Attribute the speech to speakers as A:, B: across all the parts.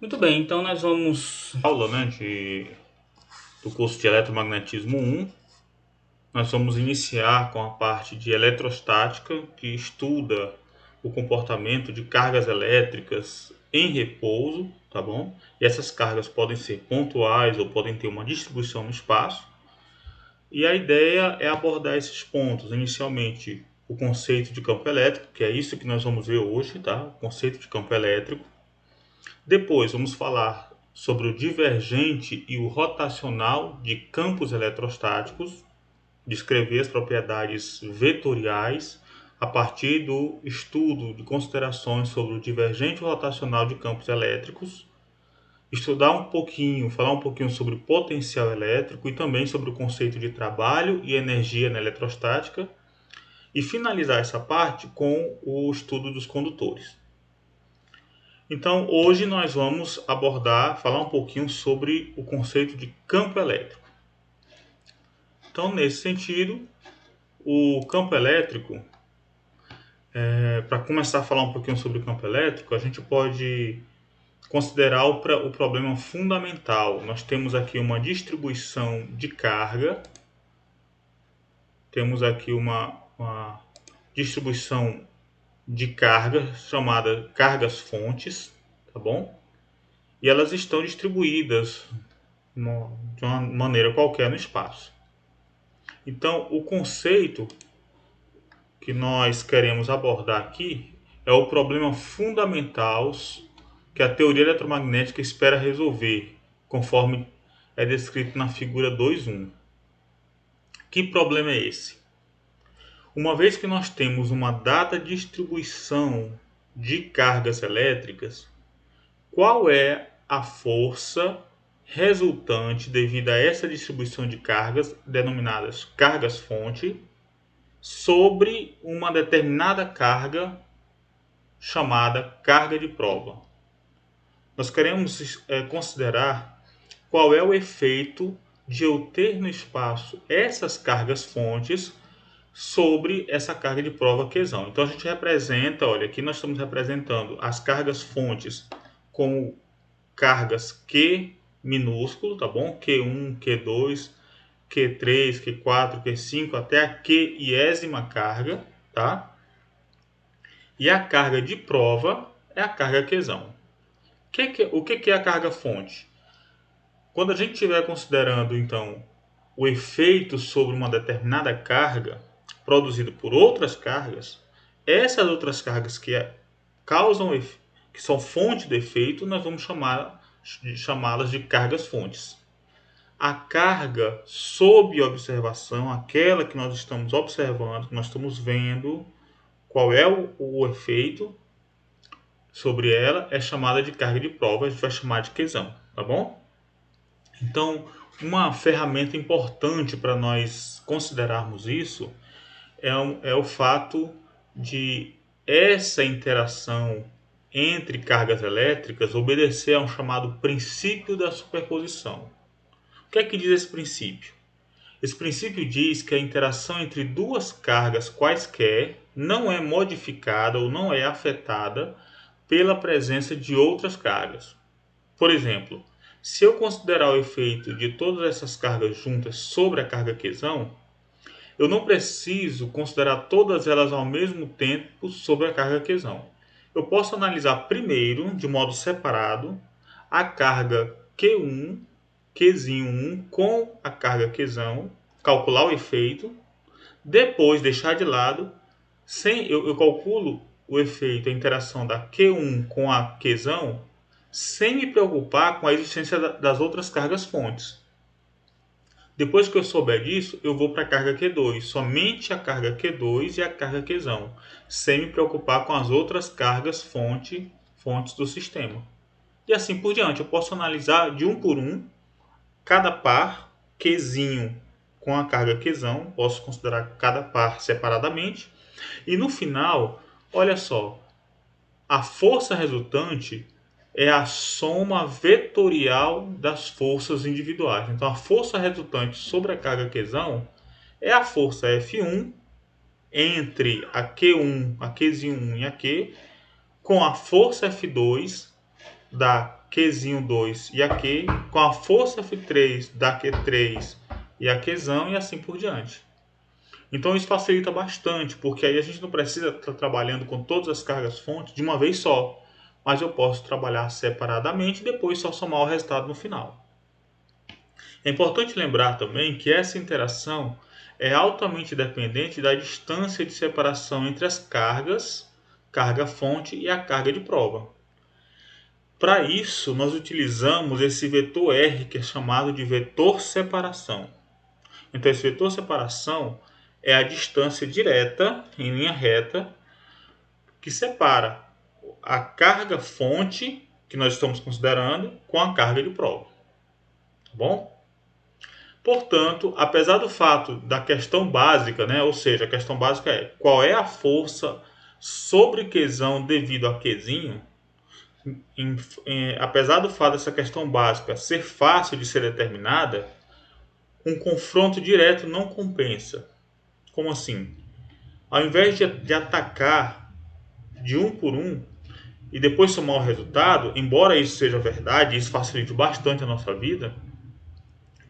A: Muito bem, então nós vamos aula, do curso de eletromagnetismo 1. Nós vamos iniciar com a parte de eletrostática, que estuda o comportamento de cargas elétricas em repouso, tá bom? E essas cargas podem ser pontuais ou podem ter uma distribuição no espaço. E a ideia é abordar esses pontos. Inicialmente, o conceito de campo elétrico, que é isso que nós vamos ver hoje, tá? O conceito de campo elétrico. Depois vamos falar sobre o divergente e o rotacional de campos eletrostáticos, descrever as propriedades vetoriais a partir do estudo de considerações sobre o divergente e o rotacional de campos elétricos, estudar um pouquinho, falar um pouquinho sobre o potencial elétrico e também sobre o conceito de trabalho e energia na eletrostática e finalizar essa parte com o estudo dos condutores. Então, hoje nós vamos falar um pouquinho sobre o conceito de campo elétrico. Então, nesse sentido, o campo elétrico, para começar a falar um pouquinho sobre o campo elétrico, a gente pode considerar o problema fundamental. Nós temos aqui uma distribuição de carga, temos aqui uma distribuição de carga chamada cargas fontes, tá bom? E elas estão distribuídas de uma maneira qualquer no espaço. Então, o conceito que nós queremos abordar aqui é o problema fundamental que a teoria eletromagnética espera resolver, conforme é descrito na figura 2.1. Que problema é esse? Uma vez que nós temos uma dada distribuição de cargas elétricas, qual é a força resultante devido a essa distribuição de cargas, denominadas cargas-fonte, sobre uma determinada carga chamada carga de prova? Nós queremos considerar qual é o efeito de eu ter no espaço essas cargas-fontes sobre essa carga de prova Qzão. Então a gente representa, olha, aqui nós estamos representando as cargas-fontes como cargas Q minúsculo, tá bom? Q1, Q2, Q3, Q4, Q5, até a Qésima carga, tá? E a carga de prova é a carga Qzão. O que é a carga fonte? Quando a gente estiver considerando, então, o efeito sobre uma determinada carga produzido por outras cargas, essas outras cargas que são fonte do efeito, nós vamos chamá-las de cargas-fontes. A carga sob observação, aquela que nós estamos observando, que nós estamos vendo qual é o efeito sobre ela, é chamada de carga de prova, a gente vai chamar de Qzão, tá bom? Então, uma ferramenta importante para nós considerarmos isso é o fato de essa interação entre cargas elétricas obedecer a um chamado princípio da superposição. O que é que diz esse princípio? Esse princípio diz que a interação entre duas cargas quaisquer não é modificada ou não é afetada pela presença de outras cargas. Por exemplo, se eu considerar o efeito de todas essas cargas juntas sobre a carga Qzão, eu não preciso considerar todas elas ao mesmo tempo sobre a carga Qzão. Eu posso analisar primeiro, de modo separado, a carga Q1, Qzinho1 com a carga Qzão, calcular o efeito, depois deixar de lado, eu calculo o efeito, a interação da Q1 com a Qzão, sem me preocupar com a existência das outras cargas fontes. Depois que eu souber disso, eu vou para a carga Q2, somente a carga Q2 e a carga Qzão, sem me preocupar com as outras cargas fontes do sistema. E assim por diante, eu posso analisar de um por um, cada par, Qzinho com a carga Qzão, posso considerar cada par separadamente, e no final, olha só, a força resultante é a soma vetorial das forças individuais. Então, a força resultante sobre a carga Qzão é a força F1 entre a Q1, a Qzinho1 e a Q, com a força F2 da Qzinho2 e a Q, com a força F3 da Q3 e a Qzão e assim por diante. Então isso facilita bastante, porque aí a gente não precisa estar trabalhando com todas as cargas fontes de uma vez só, mas eu posso trabalhar separadamente e depois só somar o resultado no final. É importante lembrar também que essa interação é altamente dependente da distância de separação entre as cargas, carga fonte e a carga de prova. Para isso, nós utilizamos esse vetor R, que é chamado de vetor separação. Então, esse vetor separação é a distância direta, em linha reta, que separa a carga fonte, que nós estamos considerando, com a carga de prova. Tá bom? Portanto, apesar do fato da questão básica, né, ou seja, a questão básica é qual é a força sobre Qzão devido a Qzinho, apesar do fato dessa questão básica ser fácil de ser determinada, um confronto direto não compensa. Como assim? Ao invés de atacar de um por um e depois somar o resultado, embora isso seja verdade, isso facilite bastante a nossa vida,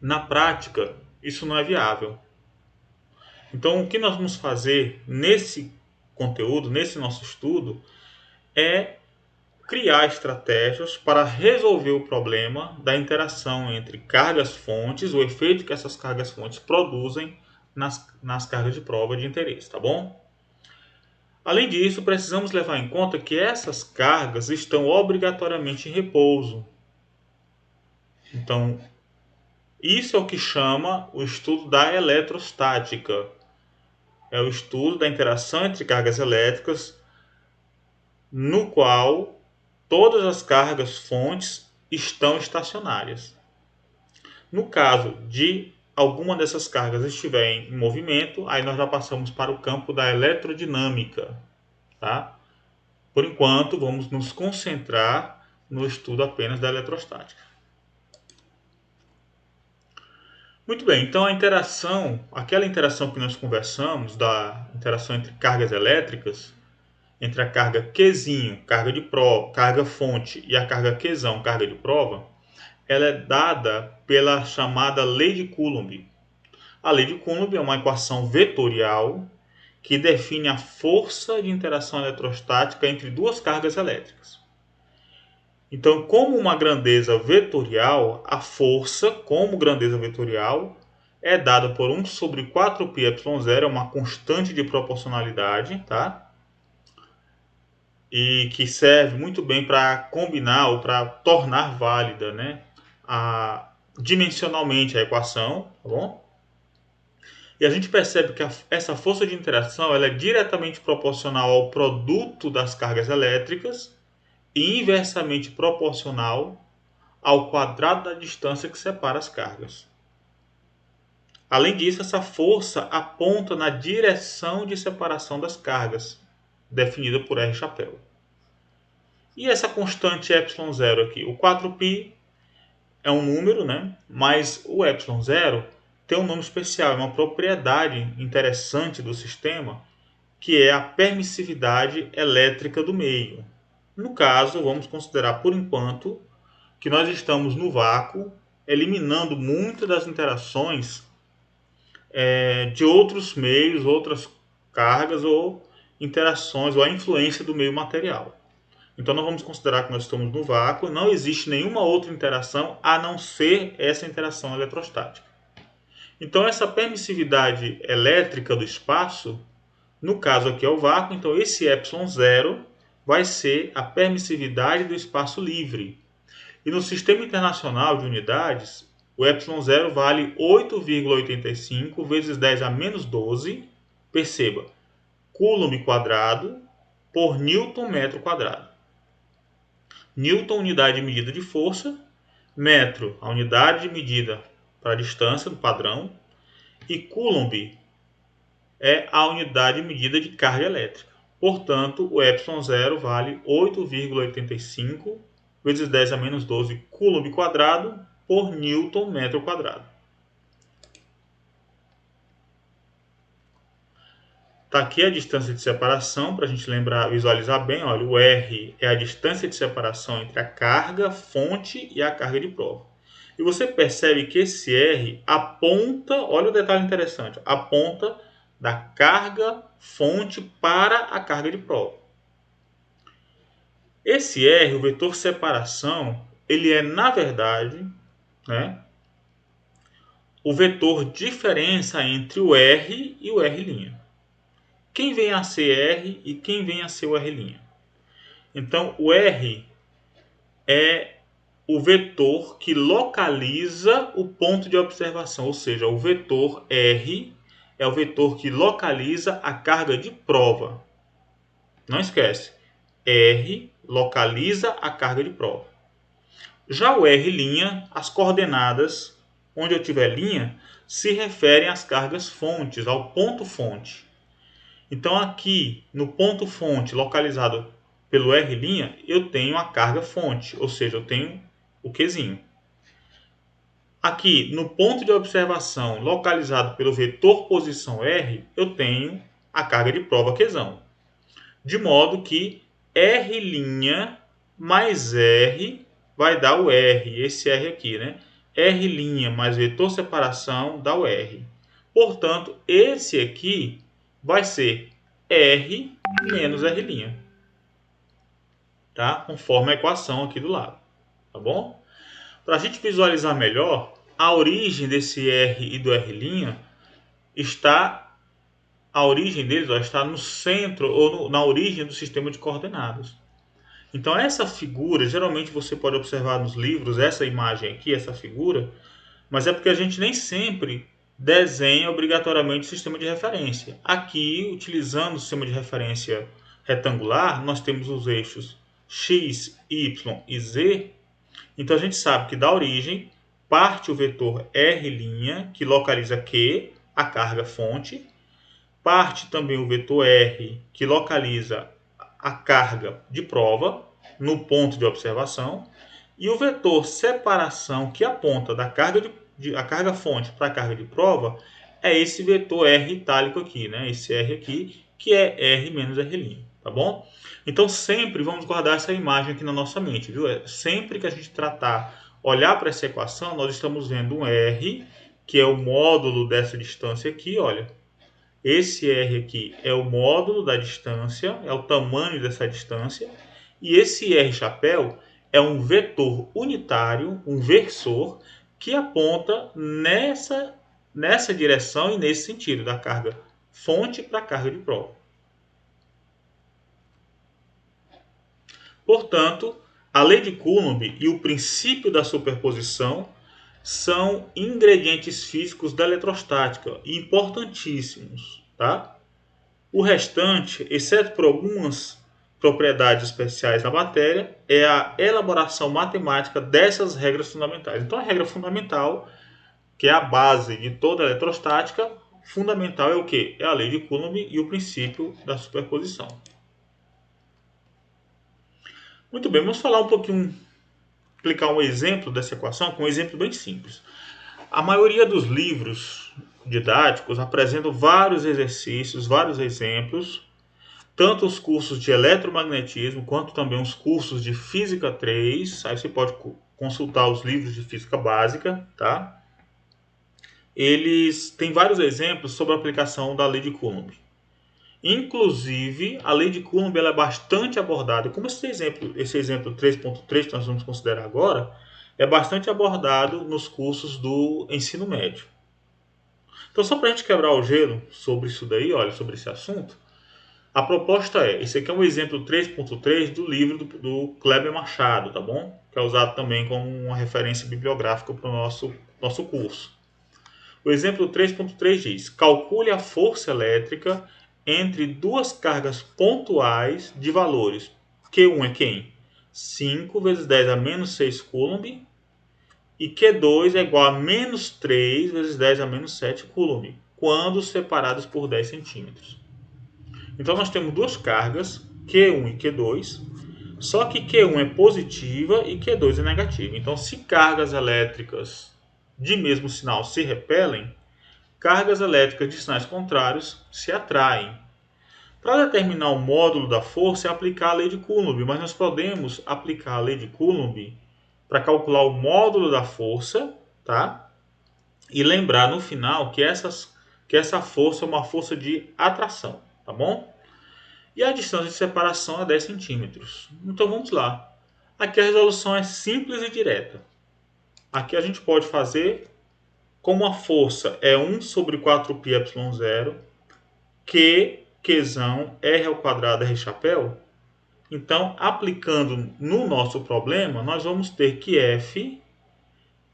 A: na prática isso não é viável. Então, o que nós vamos fazer nesse conteúdo, nesse nosso estudo, é criar estratégias para resolver o problema da interação entre cargas-fontes, o efeito que essas cargas-fontes produzem nas cargas de prova de interesse, tá bom? Além disso, precisamos levar em conta que essas cargas estão obrigatoriamente em repouso. Então, isso é o que chama o estudo da eletrostática. É o estudo da interação entre cargas elétricas, no qual todas as cargas fontes estão estacionárias. No caso de alguma dessas cargas estiver em movimento, aí nós já passamos para o campo da eletrodinâmica, tá? Por enquanto, vamos nos concentrar no estudo apenas da eletrostática. Muito bem, então a interação, aquela interação que nós conversamos, da interação entre cargas elétricas, entre a carga Qzinho, carga de prova, carga fonte, e a carga Qzão, carga de prova, ela é dada pela chamada lei de Coulomb. A lei de Coulomb é uma equação vetorial que define a força de interação eletrostática entre duas cargas elétricas. Então, como uma grandeza vetorial, a força, como grandeza vetorial, é dada por 1 sobre 4πε0, é uma constante de proporcionalidade, tá? E que serve muito bem para combinar ou para tornar válida, né, dimensionalmente a equação, tá bom? E a gente percebe que essa força de interação ela é diretamente proporcional ao produto das cargas elétricas e inversamente proporcional ao quadrado da distância que separa as cargas. Além disso, essa força aponta na direção de separação das cargas, definida por R chapéu. E essa constante ε0 aqui, o 4π é um número, né? Mas o ε0 tem um nome especial, é uma propriedade interessante do sistema, que é a permissividade elétrica do meio. No caso, vamos considerar por enquanto que nós estamos no vácuo, eliminando muitas das interações de outros meios, outras cargas ou interações, ou a influência do meio material. Então nós vamos considerar que nós estamos no vácuo, não existe nenhuma outra interação a não ser essa interação eletrostática. Então essa permissividade elétrica do espaço, no caso aqui é o vácuo, então esse ε0 vai ser a permissividade do espaço livre. E no Sistema Internacional de Unidades, o ε0 vale 8,85 vezes 10 a menos 12, perceba, Coulomb quadrado por Newton metro quadrado. Newton, unidade de medida de força, metro, a unidade de medida para a distância do padrão, e Coulomb é a unidade de medida de carga elétrica. Portanto, o ε0 vale 8,85 vezes 10 a menos 12 Coulomb quadrado por Newton metro quadrado. Está aqui a distância de separação, para a gente lembrar, visualizar bem. Olha, o R é a distância de separação entre a carga, fonte e a carga de prova. E você percebe que esse R aponta, olha o detalhe interessante, aponta da carga, fonte para a carga de prova. Esse R, o vetor separação, ele é, na verdade, né, o vetor diferença entre o R e o R'. Quem vem a ser R e quem vem a ser o R'? Então, o R é o vetor que localiza o ponto de observação, ou seja, o vetor R é o vetor que localiza a carga de prova. Não esquece, R localiza a carga de prova. Já o R', as coordenadas onde eu tiver linha, se referem às cargas fontes, ao ponto fonte. Então aqui no ponto fonte localizado pelo R', eu tenho a carga fonte, ou seja, eu tenho o Qzinho. Aqui no ponto de observação localizado pelo vetor posição R, eu tenho a carga de prova Qzão. De modo que R' mais R vai dar o R, esse R aqui, né? R' mais vetor separação dá o R. Portanto, esse aqui vai ser R menos R'. Tá? Conforme a equação aqui do lado. Tá bom? Para a gente visualizar melhor, a origem desse R e do R' está... A origem deles está no centro ou na origem do sistema de coordenadas. Então essa figura, geralmente você pode observar nos livros, essa imagem aqui, essa figura, mas é porque a gente nem sempre desenha obrigatoriamente o sistema de referência. Aqui, utilizando o sistema de referência retangular, nós temos os eixos x, y e z. Então a gente sabe que da origem parte o vetor R', que localiza Q, a carga fonte, parte também o vetor R, que localiza a carga de prova no ponto de observação, e o vetor separação, que aponta da carga a carga fonte para a carga de prova, é esse vetor R itálico aqui, né? Esse R aqui, que é R menos R', tá bom? Então sempre vamos guardar essa imagem aqui na nossa mente, viu? Sempre que a gente olhar para essa equação, nós estamos vendo um R, que é o módulo dessa distância aqui, olha. Esse R aqui é o módulo da distância, é o tamanho dessa distância. E esse R chapéu é um vetor unitário, um versor, que aponta nessa direção e nesse sentido, da carga fonte para a carga de prova. Portanto, a lei de Coulomb e o princípio da superposição são ingredientes físicos da eletrostática, importantíssimos, tá? O restante, exceto por algumas propriedades especiais da matéria, é a elaboração matemática dessas regras fundamentais. Então a regra fundamental, que é a base de toda a eletrostática, fundamental é o quê? É a lei de Coulomb e o princípio da superposição. Muito bem, vamos falar um pouquinho, explicar um exemplo dessa equação com um exemplo bem simples. A maioria dos livros didáticos apresentam vários exercícios, vários exemplos, tanto os cursos de eletromagnetismo quanto também os cursos de física 3. Aí você pode consultar os livros de física básica, tá? Eles têm vários exemplos sobre a aplicação da lei de Coulomb. Inclusive, a lei de Coulomb ela é bastante abordada, como esse exemplo 3.3 que nós vamos considerar agora, é bastante abordado nos cursos do ensino médio. Então, só para a gente quebrar o gelo sobre isso daí, olha, sobre esse assunto, a proposta esse aqui é um exemplo 3.3 do livro do Kleber Machado, tá bom? Que é usado também como uma referência bibliográfica para o nosso curso. O exemplo 3.3 diz: calcule a força elétrica entre duas cargas pontuais de valores. Q1 é quem? 5 vezes 10 a menos 6 Coulomb. E Q2 é igual a menos 3 vezes 10 a menos 7 Coulomb, quando separados por 10 centímetros. Então nós temos duas cargas, Q1 e Q2, só que Q1 é positiva e Q2 é negativa. Então se cargas elétricas de mesmo sinal se repelem, cargas elétricas de sinais contrários se atraem. Para determinar o módulo da força é aplicar a lei de Coulomb, mas nós podemos aplicar a lei de Coulomb para calcular o módulo da força, tá? E lembrar no final que essa força é uma força de atração, tá bom? E a distância de separação é 10 centímetros. Então vamos lá. Aqui a resolução é simples e direta. Aqui a gente pode fazer, como a força é 1 sobre 4πε0, Qzão, R ao quadrado, R chapéu. Então, aplicando no nosso problema, nós vamos ter que F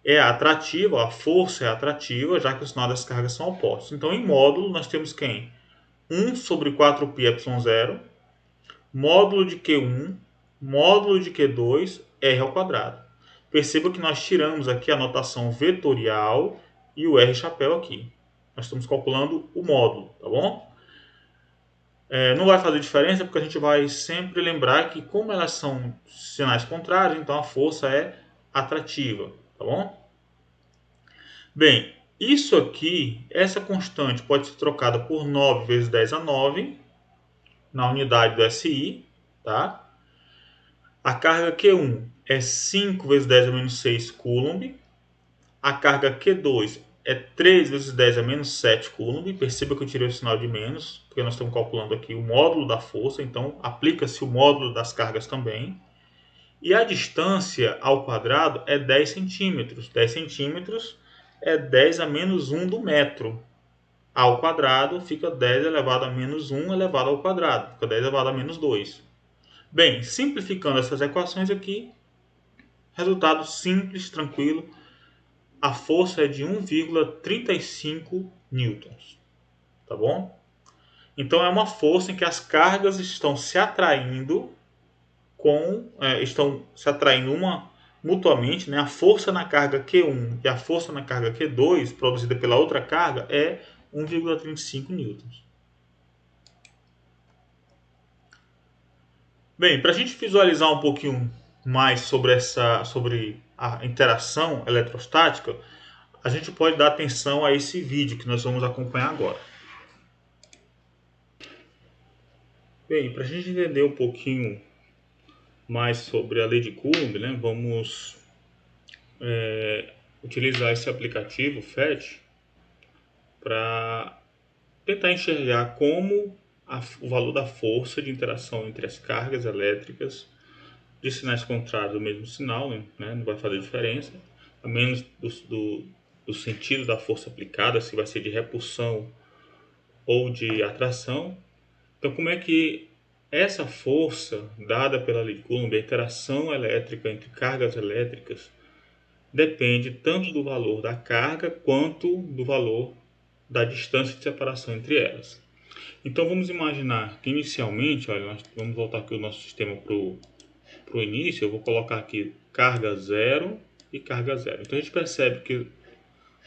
A: é atrativa, a força é atrativa, já que os sinais das cargas são opostos. Então, em módulo, nós temos quem? 1 sobre 4πε0, módulo de Q1, módulo de Q2, R ao quadrado. Perceba que nós tiramos aqui a notação vetorial e o R chapéu aqui. Nós estamos calculando o módulo, tá bom? Não vai fazer diferença porque a gente vai sempre lembrar que como elas são sinais contrários, então a força é atrativa, tá bom? Bem, isso aqui, essa constante pode ser trocada por 9 vezes 10 a 9 na unidade do SI, tá? A carga Q1 é 5 vezes 10 a menos 6 Coulomb. A carga Q2 é 3 vezes 10 a menos 7 Coulomb. Perceba que eu tirei o sinal de menos, porque nós estamos calculando aqui o módulo da força, então aplica-se o módulo das cargas também. E a distância ao quadrado é 10 centímetros. 10 centímetros é 10 a menos 1 do metro. Ao quadrado fica 10 elevado a menos 1 elevado ao quadrado. Fica 10 elevado a menos 2. Bem, simplificando essas equações aqui, resultado simples, tranquilo. A força é de 1,35 newtons. Tá bom? Então é uma força em que as cargas estão se atraindo estão se atraindo uma mutuamente, né? A força na carga Q1 e a força na carga Q2 produzida pela outra carga é 1,35 newtons. Bem, para a gente visualizar um pouquinho mais sobre a interação eletrostática, a gente pode dar atenção a esse vídeo que nós vamos acompanhar agora. Bem, para a gente entender um pouquinho mais sobre a lei de Coulomb, né, vamos utilizar esse aplicativo FET para tentar enxergar como o valor da força de interação entre as cargas elétricas de sinais contrários do mesmo sinal, né, não vai fazer diferença, a menos do sentido da força aplicada, se vai ser de repulsão ou de atração. Então, como é que essa força dada pela lei de Coulomb, a interação elétrica entre cargas elétricas, depende tanto do valor da carga quanto do valor da distância de separação entre elas. Então vamos imaginar que inicialmente, olha, nós vamos voltar aqui o nosso sistema para o início, eu vou colocar aqui carga zero e carga zero. Então a gente percebe que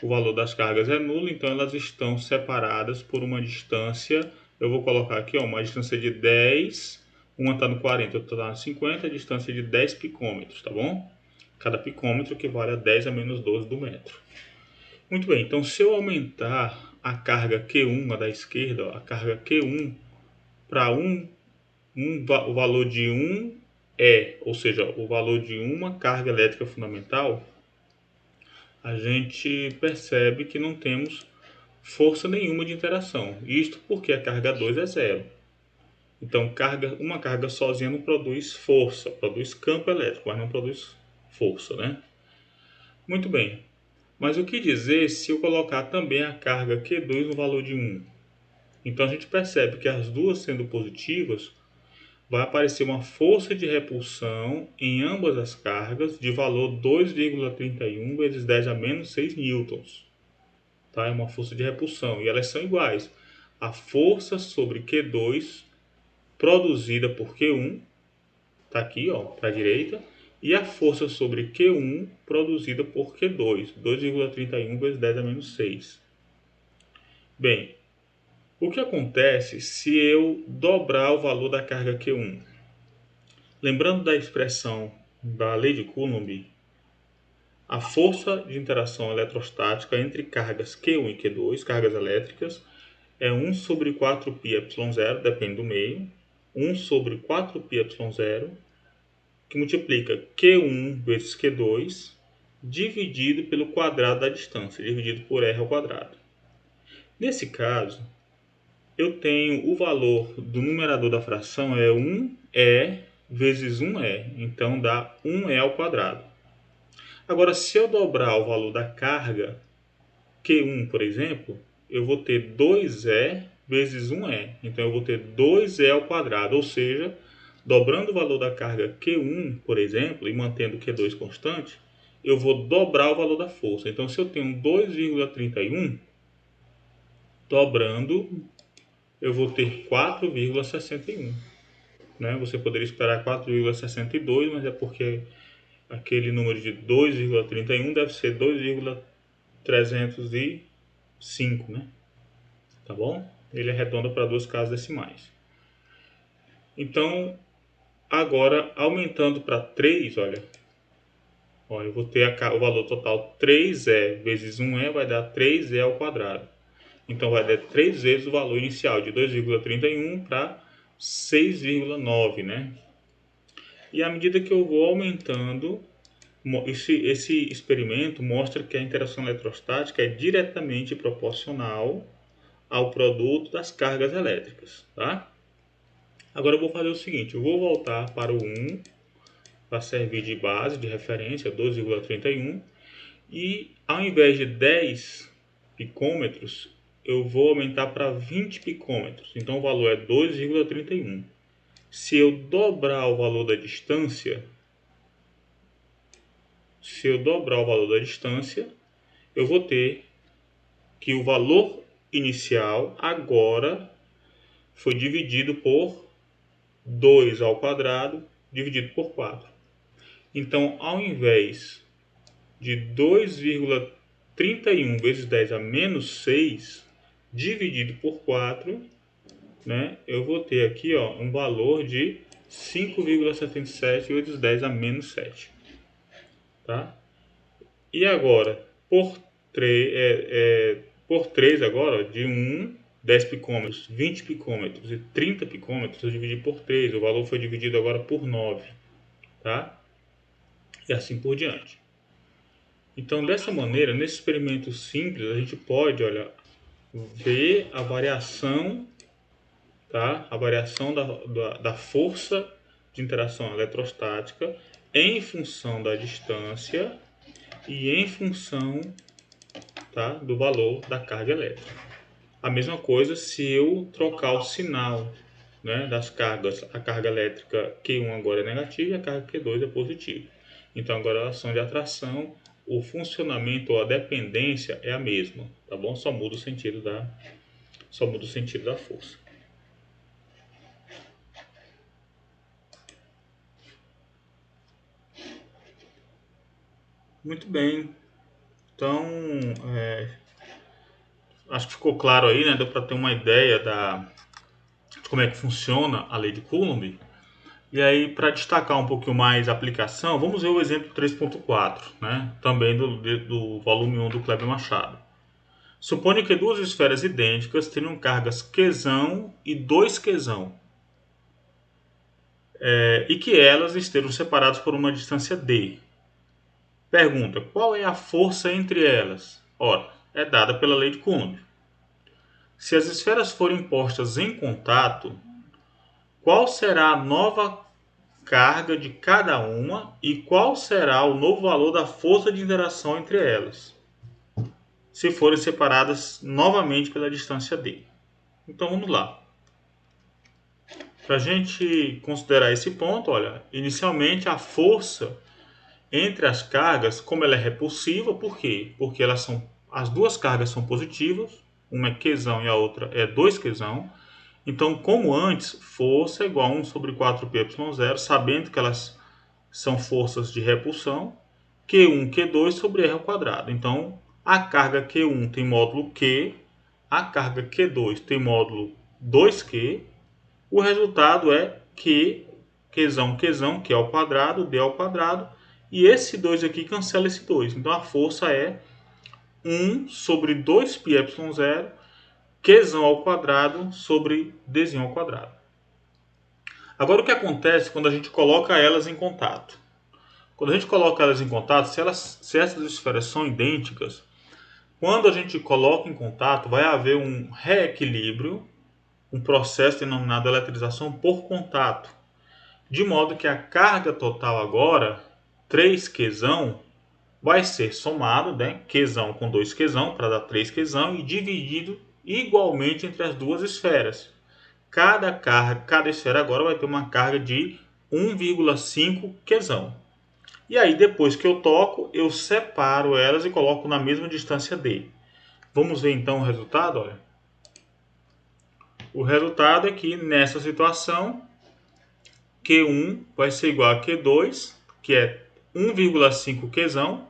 A: o valor das cargas é nulo, então elas estão separadas por uma distância, eu vou colocar aqui uma distância de 10, uma está no 40, outra está no 50, a distância de 10 picômetros, tá bom? Cada picômetro equivale a 10 a menos 12 do metro. Muito bem, então se eu aumentar a carga Q1, a da esquerda, a carga Q1 para o valor de 1 ou seja, o valor de uma carga elétrica fundamental, a gente percebe que não temos força nenhuma de interação. Isto porque a carga 2 é zero. Então, uma carga sozinha não produz força, produz campo elétrico, mas não produz força, né? Muito bem. Mas o que dizer se eu colocar também a carga Q2 no valor de 1? Então, a gente percebe que as duas sendo positivas, vai aparecer uma força de repulsão em ambas as cargas de valor 2,31 vezes 10 a menos 6 newtons. Tá? É uma força de repulsão e elas são iguais. A força sobre Q2 produzida por Q1, está aqui para a direita, e a força sobre Q1 produzida por Q2, 2,31 vezes 10 a menos 6. Bem, o que acontece se eu dobrar o valor da carga Q1? Lembrando da expressão da lei de Coulomb, a força de interação eletrostática entre cargas Q1 e Q2, cargas elétricas, é 1 sobre 4πy0, depende do meio, 1 sobre 4πy0, que multiplica Q1 vezes Q2, dividido pelo quadrado da distância, dividido por R ao quadrado. Nesse caso, eu tenho o valor do numerador da fração é 1E vezes 1E, então dá 1E ao quadrado. Agora, se eu dobrar o valor da carga, Q1, por exemplo, eu vou ter 2E vezes 1E. Então, eu vou ter 2E ao quadrado, ou seja, dobrando o valor da carga Q1, por exemplo, e mantendo Q2 constante, eu vou dobrar o valor da força. Então, se eu tenho 2,31, dobrando, eu vou ter 4,61. Né? Você poderia esperar 4,62, mas é porque aquele número de 2,31 deve ser 2,305, né? Tá bom? Ele arredonda para duas casas decimais. Então, agora, aumentando para 3, olha, eu vou ter o valor total 3E vezes 1E vai dar 3E ao quadrado. Então, vai dar 3 vezes o valor inicial, de 2,31 para 6,9, né? E à medida que eu vou aumentando, esse experimento mostra que a interação eletrostática é diretamente proporcional ao produto das cargas elétricas, tá? Agora eu vou fazer o seguinte, eu vou voltar para o 1, para servir de base, de referência, 12,31, e ao invés de 10 picômetros, eu vou aumentar para 20 picômetros, então o valor é 2,31. Se eu dobrar o valor da distância, eu vou ter que o valor inicial agora foi dividido por 2 ao quadrado dividido por 4. Então, ao invés de 2,31 vezes 10 a menos 6 dividido por 4, né, eu vou ter aqui um valor de 5,77 vezes 10 a menos 7. Tá? E agora, por 3 agora, de 1, 10 picômetros, 20 picômetros e 30 picômetros, eu dividi por 3. O valor foi dividido agora por 9. Tá? E assim por diante. Então, dessa maneira, nesse experimento simples, a gente pode, ver a variação, tá? A variação da força de interação eletrostática em função da distância e em função, tá, do valor da carga elétrica. A mesma coisa se eu trocar o sinal, né, das cargas. A carga elétrica Q1 agora é negativa e a carga Q2 é positiva. Então agora a relação de atração, o funcionamento ou a dependência é a mesma, tá bom? Só muda o sentido da força. Muito bem. Então, acho que ficou claro aí, né? Deu para ter uma ideia de como é que funciona a lei de Coulomb. E aí, para destacar um pouquinho mais a aplicação, vamos ver o exemplo 3.4, né? Também do volume 1 do Kleber Machado. Suponha que duas esferas idênticas tenham cargas Qzão e 2Qzão, e que elas estejam separadas por uma distância d. Pergunta, qual é a força entre elas? Ora, é dada pela lei de Coulomb. Se as esferas forem postas em contato, qual será a nova carga de cada uma e qual será o novo valor da força de interação entre elas, se forem separadas novamente pela distância d. Então vamos lá. Para a gente considerar esse ponto, inicialmente a força entre as cargas, como ela é repulsiva, por quê? Porque as duas cargas são positivas, uma é Qzão e a outra é 2Qzão. Então, como antes, força é igual a 1 sobre 4πy0, sabendo que elas são forças de repulsão, Q1, Q2 sobre R ao quadrado. Então, a carga Q1 tem módulo Q, a carga Q2 tem módulo 2Q, o resultado é Qzão, Q ao quadrado, D ao quadrado, e esse 2 aqui cancela esse 2. Então, a força é 1 sobre 2πy0 Qzão ao quadrado sobre Dzinho ao quadrado. Agora, o que acontece quando a gente coloca elas em contato? Quando a gente coloca elas em contato, se essas esferas são idênticas, quando a gente coloca em contato, vai haver um reequilíbrio, um processo denominado eletrização por contato, de modo que a carga total agora, 3Qzão, vai ser somado, né, Qzão com 2Qzão, para dar 3Qzão, e dividido igualmente entre as duas esferas. Cada esfera agora vai ter uma carga de 1,5 Qzão. E aí, depois que eu toco, eu separo elas e coloco na mesma distância D. Vamos ver então o resultado? Olha. O resultado é que nessa situação, Q1 vai ser igual a Q2, que é 1,5 Qzão,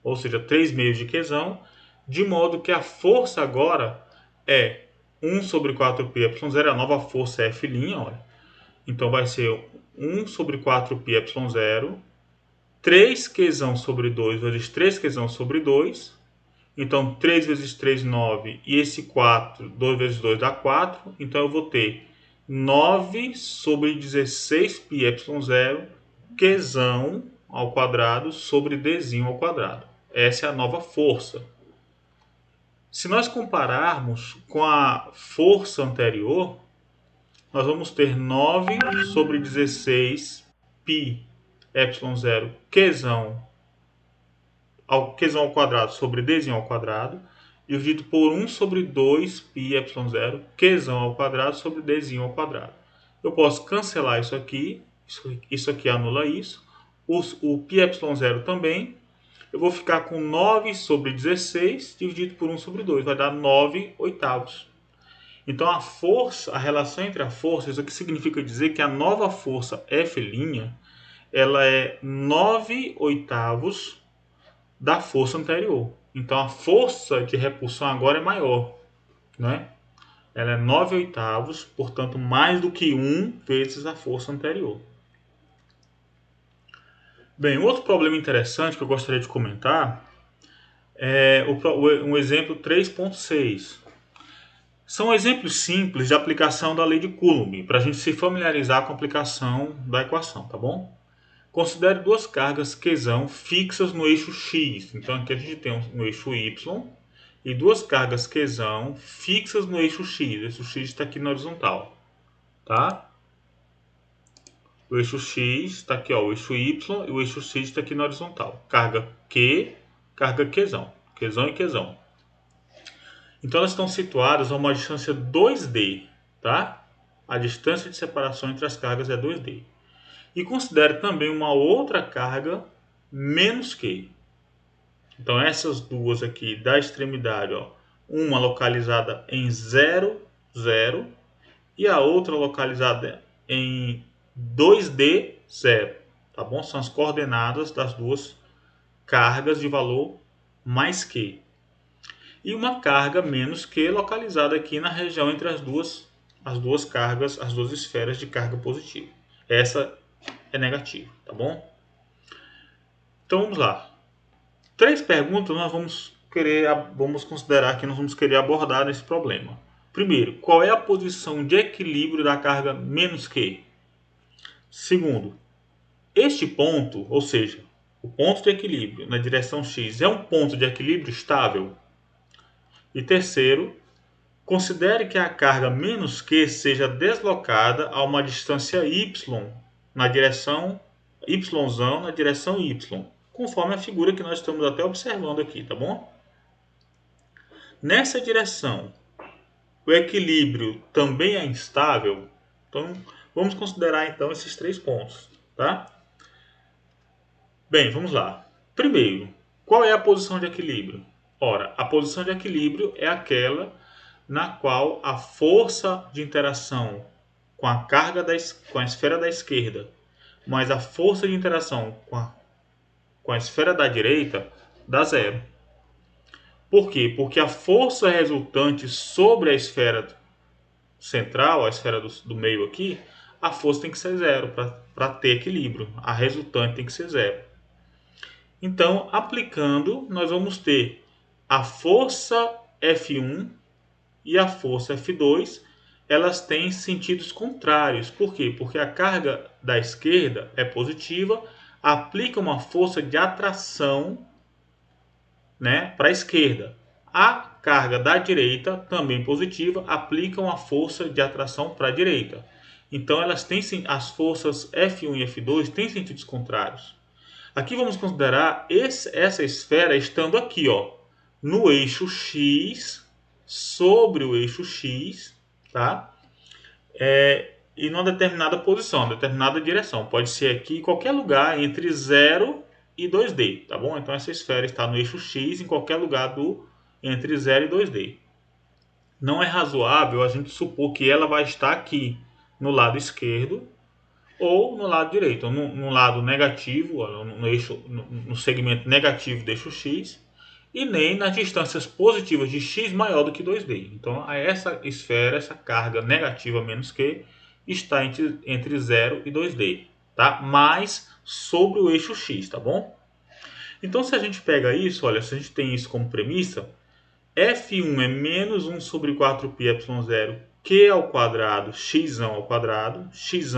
A: ou seja, 3 meios de Qzão, de modo que a força agora é 1 sobre 4πε0, a nova força é F', olha. Então vai ser 1 sobre 4πε0, 3Qzão sobre 2 vezes 3Qzão sobre 2. Então 3 vezes 3, 9. E esse 4, 2 vezes 2 dá 4. Então eu vou ter 9 sobre 16πε0 Qzão ao quadrado sobre Dzinho ao quadrado. Essa é a nova força. Se nós compararmos com a força anterior, nós vamos ter 9 sobre 16 πε0 Qzão ao quadrado sobre Dzinho ao quadrado, dividido por 1 sobre 2 πε0 Qzão ao quadrado sobre Dzinho ao quadrado. Eu posso cancelar isso aqui anula isso, o πε0 também. Eu vou ficar com 9 sobre 16 dividido por 1 sobre 2, vai dar 9 oitavos. Então a relação entre a força, isso aqui significa dizer que a nova força F', ela é 9 oitavos da força anterior. Então a força de repulsão agora é maior, né? Ela é 9 oitavos, portanto mais do que 1 vezes a força anterior. Bem, outro problema interessante que eu gostaria de comentar é um exemplo 3.6. São exemplos simples de aplicação da lei de Coulomb, para a gente se familiarizar com a aplicação da equação, tá bom? Considere duas cargas Qzão fixas no eixo X. Então aqui a gente tem no eixo Y e duas cargas Qzão fixas no eixo X. O eixo X está aqui na horizontal, tá? O eixo X está aqui, ó, o eixo Y, e o eixo X está aqui na horizontal. Carga Q, carga Qzão. Qzão e Qzão. Então elas estão situadas a uma distância 2D, tá? A distância de separação entre as cargas é 2D. E considere também uma outra carga menos Q. Então essas duas aqui da extremidade, ó, uma localizada em 0, 0 e a outra localizada em 2D, 0. Tá bom? São as coordenadas das duas cargas de valor mais Q. E uma carga menos Q localizada aqui na região entre as duas cargas, as duas esferas de carga positiva. Essa é negativa, tá bom? Então vamos lá. 3 perguntas nós vamos considerar que nós vamos querer abordar esse problema. Primeiro, qual é a posição de equilíbrio da carga menos Q? Segundo, este ponto, ou seja, o ponto de equilíbrio na direção X é um ponto de equilíbrio estável? E terceiro, considere que a carga menos Q seja deslocada a uma distância Y na direção Yzão na direção Y, conforme a figura que nós estamos até observando aqui, tá bom? Nessa direção, o equilíbrio também é instável? Então, vamos considerar então esses 3 pontos, tá? Bem, vamos lá. Primeiro, qual é a posição de equilíbrio? Ora, a posição de equilíbrio é aquela na qual a força de interação com a carga com a esfera da esquerda mais a força de interação com a esfera da direita dá 0. Por quê? Porque a força resultante sobre a esfera central, a esfera do meio aqui, a força tem que ser 0 para ter equilíbrio. A resultante tem que ser 0. Então, aplicando, nós vamos ter a força F1 e a força F2, elas têm sentidos contrários. Por quê? Porque a carga da esquerda é positiva, aplica uma força de atração, né, para a esquerda. A carga da direita, também positiva, aplica uma força de atração para a direita. Então elas têm, as forças F1 e F2 têm sentidos contrários. Aqui vamos considerar essa esfera estando aqui, ó, no eixo X, sobre o eixo X, tá? E numa determinada posição, determinada direção. Pode ser aqui em qualquer lugar entre 0 e 2D, tá bom? Então essa esfera está no eixo X em qualquer lugar entre 0 e 2D. Não é razoável a gente supor que ela vai estar aqui no lado esquerdo ou no lado direito, no lado negativo, no segmento negativo do eixo X, e nem nas distâncias positivas de X maior do que 2D. Então essa esfera, essa carga negativa menos Q, está entre 0 e 2D, tá? Mas sobre o eixo X, tá bom? Então se a gente pega isso, olha, se a gente tem isso como premissa, F1 é menos 1 sobre 4πε0 Q ao quadrado, x ao quadrado. X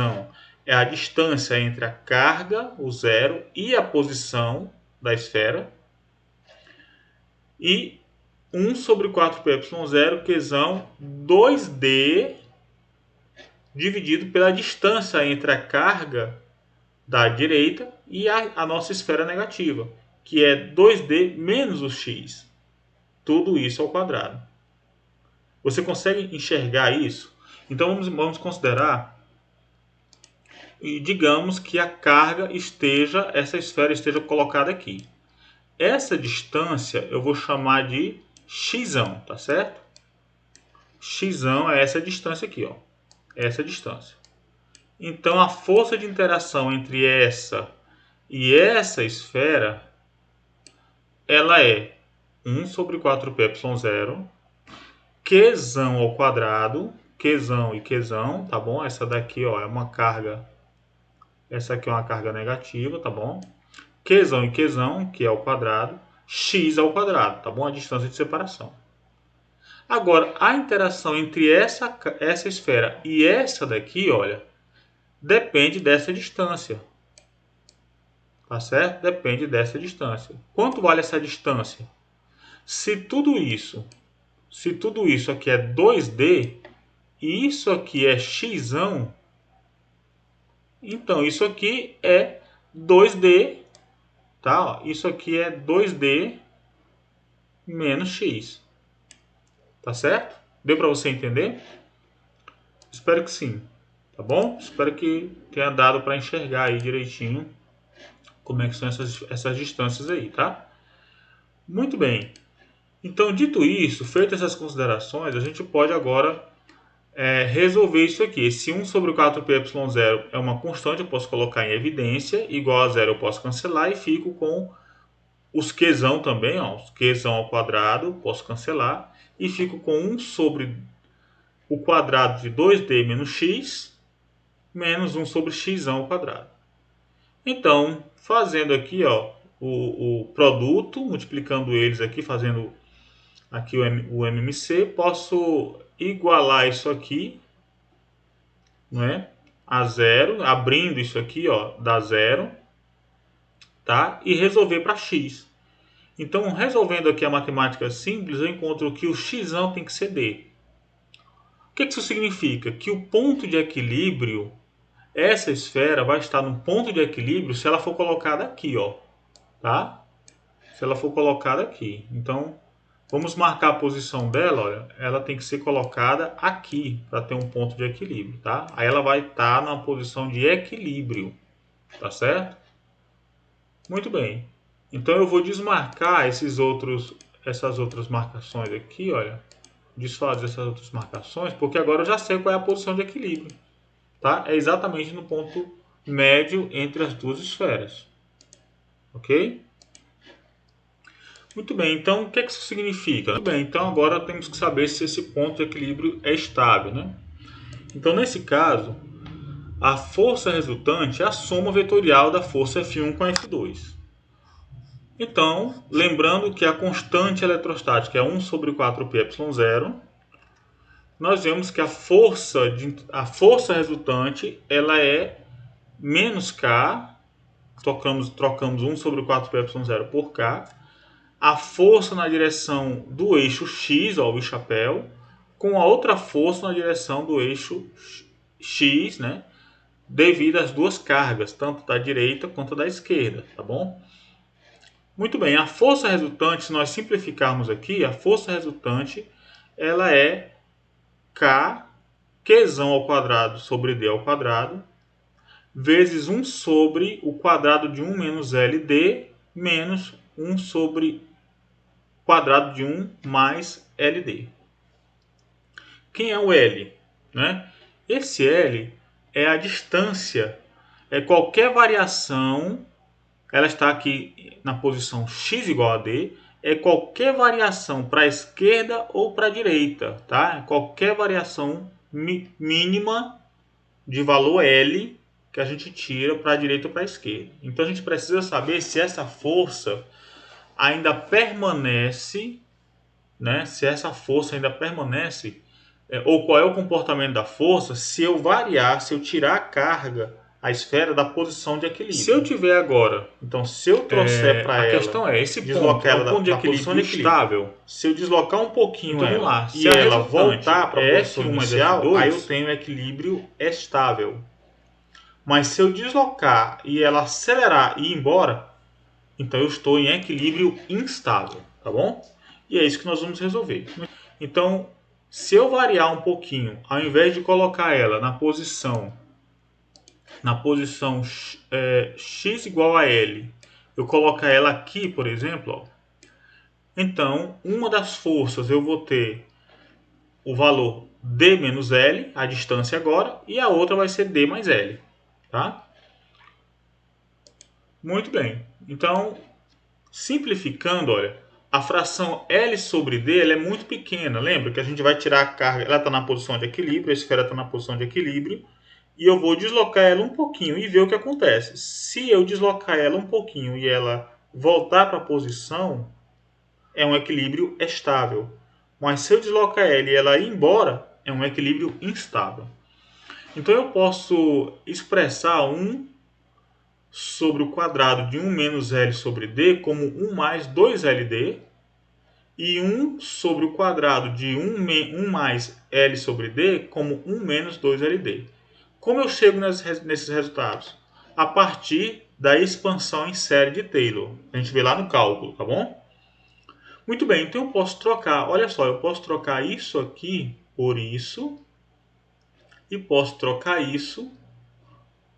A: é a distância entre a carga, o zero, e a posição da esfera. E 1 sobre 4πε0, Qzão 2D, dividido pela distância entre a carga da direita e a nossa esfera negativa, que é 2D menos o x. Tudo isso ao quadrado. Você consegue enxergar isso? Então vamos considerar, e digamos que a carga essa esfera esteja colocada aqui. Essa distância eu vou chamar de x, tá certo? X é essa distância aqui, ó. Essa distância. Então a força de interação entre essa e essa esfera, ela é 1 sobre 4πε0 Qzão ao quadrado, Qzão e Qzão, tá bom? Essa daqui, ó, é uma carga, essa aqui é uma carga negativa, tá bom? Qzão e Qzão, que é ao quadrado, x ao quadrado, tá bom? A distância de separação. Agora, a interação entre essa esfera e essa daqui, olha, depende dessa distância. Tá certo? Depende dessa distância. Quanto vale essa distância? Se tudo isso aqui é 2D e isso aqui é x, então isso aqui é 2D, tá? Isso aqui é 2D menos x. Tá certo? Deu para você entender? Espero que sim, tá bom? Espero que tenha dado para enxergar aí direitinho como é que são essas distâncias aí, tá? Muito bem. Então, dito isso, feitas essas considerações, a gente pode agora resolver isso aqui. Esse 1 sobre 4πε0 é uma constante, eu posso colocar em evidência, igual a zero eu posso cancelar e fico com os Qzão também, ó, os Qzão ao quadrado, posso cancelar, e fico com 1 sobre o quadrado de 2D menos x, menos 1 sobre x ao quadrado. Então, fazendo aqui, ó, o produto, multiplicando eles aqui, fazendo aqui o MMC, posso igualar isso aqui, né, a zero, abrindo isso aqui, ó, dá zero, tá? E resolver para x. Então, resolvendo aqui a matemática simples, eu encontro que o x tem que ser D. O que isso significa? Que o ponto de equilíbrio, essa esfera vai estar no ponto de equilíbrio se ela for colocada aqui, ó, tá? Se ela for colocada aqui. Então, vamos marcar a posição dela, olha, ela tem que ser colocada aqui para ter um ponto de equilíbrio, tá? Aí ela vai estar na posição de equilíbrio, tá certo? Muito bem. Então eu vou desmarcar essas outras marcações aqui, olha. Desfazer essas outras marcações, porque agora eu já sei qual é a posição de equilíbrio, tá? É exatamente no ponto médio entre as duas esferas, ok? Muito bem, então o que isso significa? Muito bem, então agora temos que saber se esse ponto de equilíbrio é estável, né? Então nesse caso, a força resultante é a soma vetorial da força F1 com a F2. Então, lembrando que a constante eletrostática é 1 sobre 4πε0 nós vemos que a força resultante ela é menos K, trocamos 1 sobre 4πε0 por K, a força na direção do eixo X, ó, o bichapéu, com a outra força na direção do eixo X, né, devido às duas cargas, tanto da direita quanto da esquerda, tá bom? Muito bem, a força resultante, se nós simplificarmos aqui, a força resultante ela é K, Qzão ao quadrado sobre D ao quadrado, vezes 1 sobre o quadrado de 1 menos LD, menos 1 sobre o quadrado de 1 mais LD. Quem é o L? Né? Esse L é a distância, é qualquer variação, ela está aqui na posição x igual a d, é qualquer variação para a esquerda ou para a direita, tá? É qualquer variação mínima de valor L que a gente tira para a direita ou para a esquerda. Então a gente precisa saber se essa força ainda permanece, né? Se essa força ainda permanece, ou qual é o comportamento da força se eu variar, se eu tirar a carga, a esfera da posição de equilíbrio. Se eu tiver agora, então se eu trouxer para ela, a questão é esse ponto, é o ponto de equilíbrio estável. Se eu deslocar um pouquinho então, vamos lá, se ela voltar para a posição inicial, aí eu tenho equilíbrio estável. Mas se eu deslocar e ela acelerar e ir embora, então eu estou em equilíbrio instável, tá bom? E é isso que nós vamos resolver. Então, se eu variar um pouquinho, ao invés de colocar ela na posição x igual a L, eu colocar ela aqui, por exemplo, ó, então uma das forças eu vou ter o valor D menos L, a distância agora, e a outra vai ser D mais L, tá? Muito bem. Então, simplificando, olha, a fração L sobre D ela é muito pequena. Lembra que a gente vai tirar a carga, ela está na posição de equilíbrio, a esfera está na posição de equilíbrio, e eu vou deslocar ela um pouquinho e ver o que acontece. Se eu deslocar ela um pouquinho e ela voltar para a posição, é um equilíbrio estável. Mas se eu deslocar ela e ela ir embora, é um equilíbrio instável. Então eu posso expressar 1 sobre o quadrado de 1 menos L sobre D como 1 mais 2LD, e 1 sobre o quadrado de 1 mais L sobre D como 1 menos 2LD. Como eu chego nesses resultados? A partir da expansão em série de Taylor. A gente vê lá no cálculo, tá bom? Muito bem, então eu posso trocar, olha só, eu posso trocar isso aqui por isso, e posso trocar isso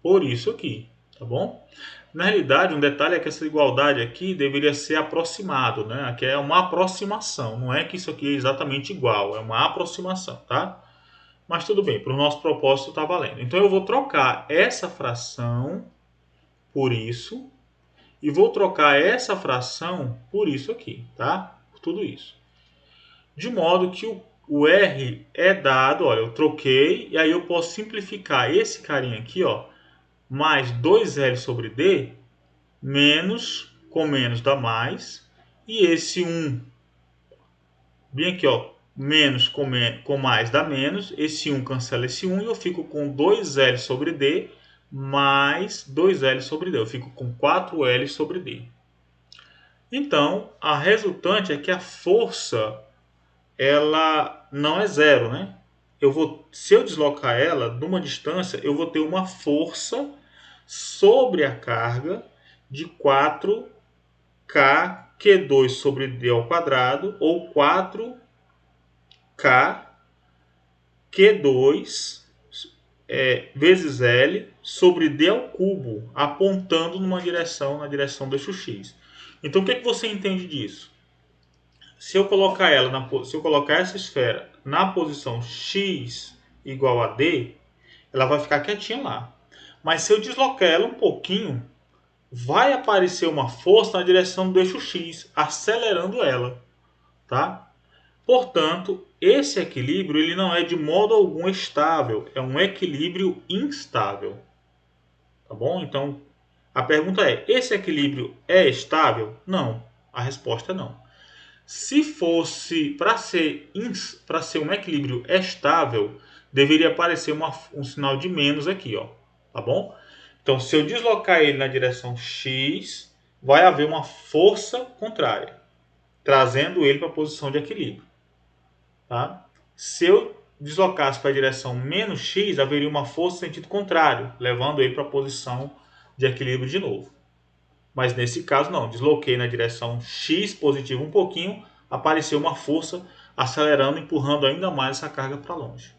A: por isso aqui, tá bom? Na realidade, um detalhe é que essa igualdade aqui deveria ser aproximado, né? Aqui é uma aproximação, não é que isso aqui é exatamente igual, é uma aproximação, tá? Mas tudo bem, para o nosso propósito está valendo. Então eu vou trocar essa fração por isso e vou trocar essa fração por isso aqui, tá? Por tudo isso. De modo que o R é dado, olha, eu troquei e aí eu posso simplificar esse carinha aqui, ó, mais 2L sobre D, menos com menos dá mais, e esse 1, bem aqui, ó, menos com mais dá menos, esse 1 cancela esse 1 e eu fico com 2L sobre D mais 2L sobre D, eu fico com 4L sobre D. Então, a resultante é que a força ela não é zero, né? Se eu deslocar ela de uma distância, eu vou ter uma força sobre a carga de 4K Q2 sobre D ao quadrado, ou 4K Q2 vezes L sobre D ao cubo, apontando numa direção, na direção do eixo X. Então o que você entende disso? Se eu colocar essa esfera na posição x igual a d, ela vai ficar quietinha lá. Mas se eu deslocar ela um pouquinho, vai aparecer uma força na direção do eixo x, acelerando ela, tá? Portanto, esse equilíbrio ele não é de modo algum estável, é um equilíbrio instável, tá bom? Então, a pergunta é: esse equilíbrio é estável? Não, a resposta é não. Se fosse para ser um equilíbrio estável, deveria aparecer um sinal de menos aqui, ó, tá bom? Então, se eu deslocar ele na direção X, vai haver uma força contrária, trazendo ele para a posição de equilíbrio, tá? Se eu deslocasse para a direção menos X, haveria uma força em sentido contrário, levando ele para a posição de equilíbrio de novo. Mas nesse caso não, desloquei na direção X positivo um pouquinho, apareceu uma força acelerando, empurrando ainda mais essa carga para longe.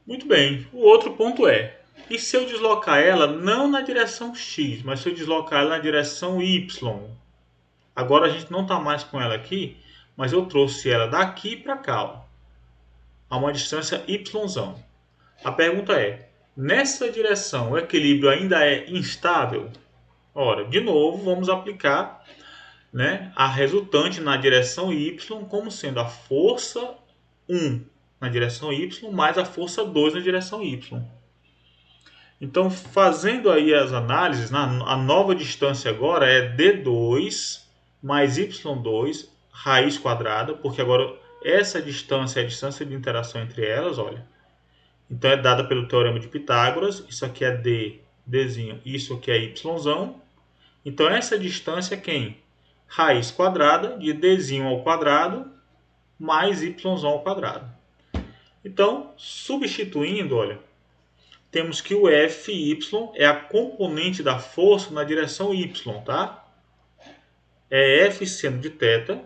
A: Muito bem, o outro ponto é, e se eu deslocar ela não na direção X, mas se eu deslocar ela na direção Y? Agora a gente não está mais com ela aqui, mas eu trouxe ela daqui para cá, ó, a uma distância Y. A pergunta é, nessa direção o equilíbrio ainda é instável? Ora, de novo, vamos aplicar, né, a resultante na direção Y como sendo a força 1 na direção Y mais a força 2 na direção Y. Então, fazendo aí as análises, a nova distância agora é D2 mais Y2 raiz quadrada, porque agora essa distância é a distância de interação entre elas, olha. Então é dada pelo teorema de Pitágoras, isso aqui é D, Dzinho, isso aqui é Y. Então essa distância é quem? Raiz quadrada de Dzinho ao quadrado mais Y ao quadrado. Então, substituindo, olha, temos que o Fy é a componente da força na direção Y, tá? É F seno de θ.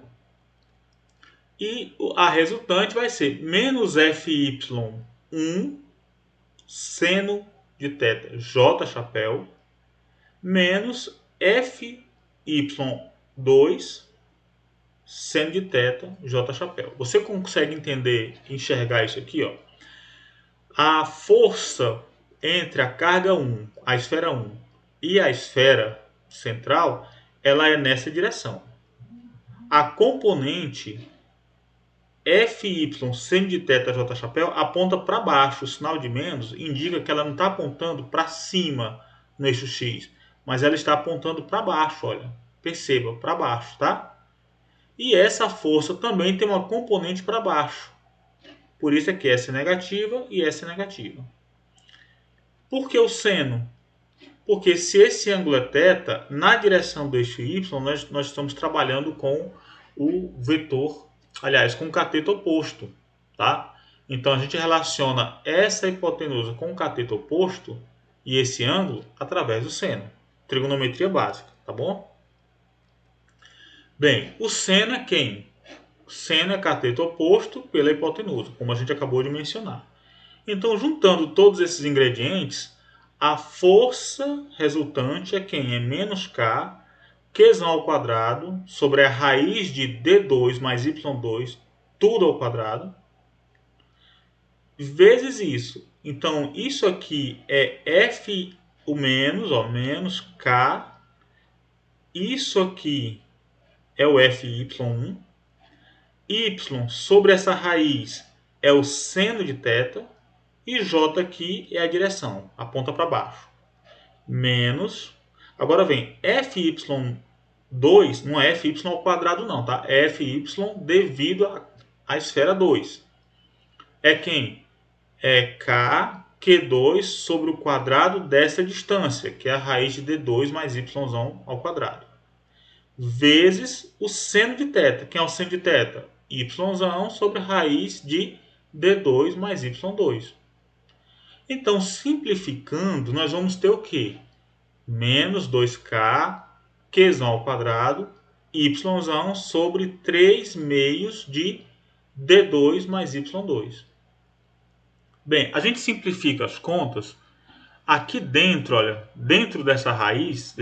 A: E a resultante vai ser menos Fy1 seno de θ J chapéu menos Fy2 seno de θ J chapéu. Você consegue entender, enxergar isso aqui, ó? A força entre a carga 1, a esfera 1 e a esfera central, ela é nessa direção. A componente Fy seno de θ J chapéu aponta para baixo. O sinal de menos indica que ela não está apontando para cima no eixo X, mas ela está apontando para baixo, olha. Perceba, para baixo, tá? E essa força também tem uma componente para baixo. Por isso é que essa é negativa e essa é negativa. Por que o seno? Porque se esse ângulo é θ, na direção do eixo Y, nós estamos trabalhando com o vetor, aliás, com o cateto oposto, tá? Então a gente relaciona essa hipotenusa com o cateto oposto e esse ângulo através do seno. Trigonometria básica, tá bom? Bem, o seno é quem? O seno é cateto oposto pela hipotenusa, como a gente acabou de mencionar. Então, juntando todos esses ingredientes, a força resultante é quem? É menos K, Qzão ao quadrado, sobre a raiz de D2 mais Y2, tudo ao quadrado, vezes isso. Então, isso aqui é F, o menos, ó, menos K. Isso aqui é o Fy1. Y sobre essa raiz é o seno de θ. E J aqui é a direção, aponta para baixo. Menos. Agora vem Fy2, não é Fy ao quadrado não, tá? É Fy devido à esfera 2. É quem? É K Q2 sobre o quadrado dessa distância, que é a raiz de D2 mais Y ao quadrado. Vezes o seno de θ. Quem é o seno de θ? Y sobre a raiz de D2 mais Y2. Então, simplificando, nós vamos ter o quê? Menos 2K, Qzão ao quadrado, Y sobre 3 meios de D2 mais Y2. Bem, a gente simplifica as contas. Aqui dentro, olha, dentro dessa raiz,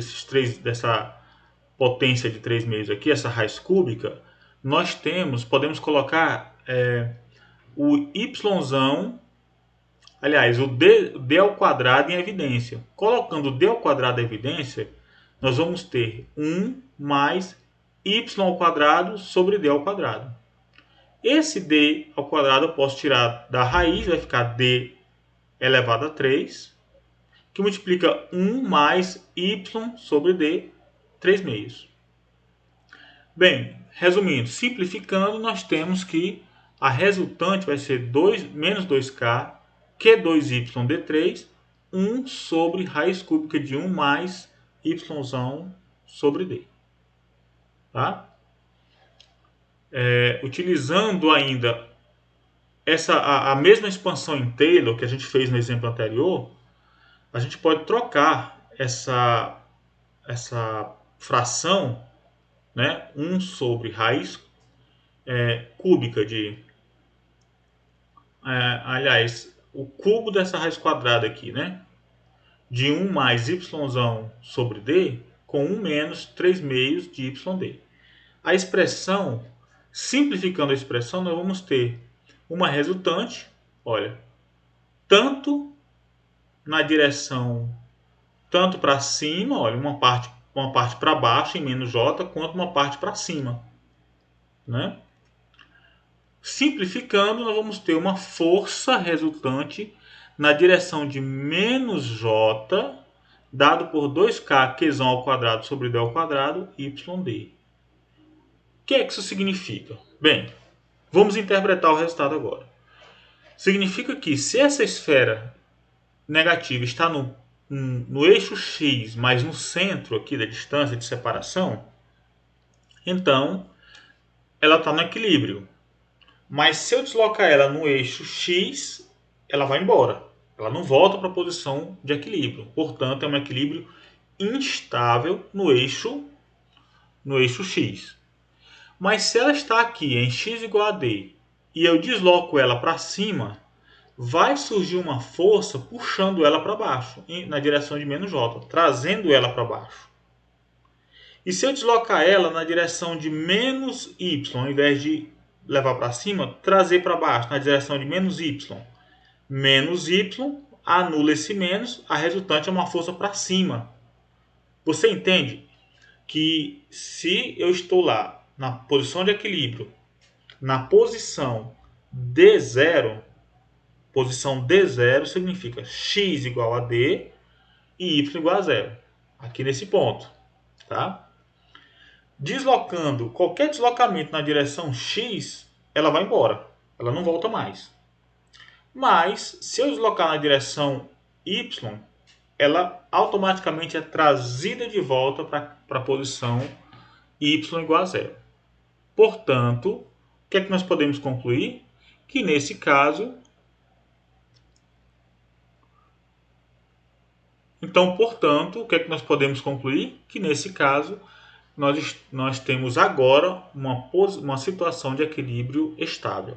A: dessa potência de 3 meios aqui, essa raiz cúbica, nós podemos colocar o Y, aliás, o d ao quadrado em evidência. Colocando o d ao quadrado em evidência, nós vamos ter 1 mais y ao quadrado sobre d ao quadrado. Esse d ao quadrado eu posso tirar da raiz, vai ficar d elevado a 3, que multiplica 1 mais y sobre d, 3 meios. Bem, resumindo, simplificando, nós temos que a resultante vai ser 2 menos 2k Q2YD3, 1 sobre raiz cúbica de 1 mais Y sobre D. Tá? Utilizando ainda a mesma expansão em Taylor que a gente fez no exemplo anterior, a gente pode trocar essa fração, né, 1 sobre raiz cúbica de... aliás, o cubo dessa raiz quadrada aqui, né, de 1 mais y sobre d com 1 menos 3 meios de yd. A expressão, simplificando a expressão, nós vamos ter uma resultante, olha, tanto na direção, tanto para cima, olha, uma parte para baixo em menos j, quanto uma parte para cima, né? Simplificando, nós vamos ter uma força resultante na direção de menos j, dado por 2k Qzão ao quadrado sobre d ao quadrado, yd. O que é que isso significa? Bem, vamos interpretar o resultado agora. Significa que se essa esfera negativa está no eixo x, mas no centro aqui da distância de separação, então ela está no equilíbrio. Mas se eu deslocar ela no eixo x, ela vai embora. Ela não volta para a posição de equilíbrio. Portanto, é um equilíbrio instável no eixo x. Mas se ela está aqui em x igual a d e eu desloco ela para cima, vai surgir uma força puxando ela para baixo, na direção de menos j, trazendo ela para baixo. E se eu deslocar ela na direção de menos y, ao invés de levar para cima, trazer para baixo, na direção de menos y, anula esse menos, a resultante é uma força para cima. Você entende que se eu estou lá na posição de equilíbrio, na posição D0 significa x igual a d e y igual a zero. Aqui nesse ponto, tá? Deslocando, qualquer deslocamento na direção x, ela vai embora. Ela não volta mais. Mas, se eu deslocar na direção y, ela automaticamente é trazida de volta para a posição y igual a zero. Portanto, o que é que nós podemos concluir? Que nesse caso... Então, portanto, o que é que nós podemos concluir? Que nesse caso, nós temos agora uma situação de equilíbrio estável.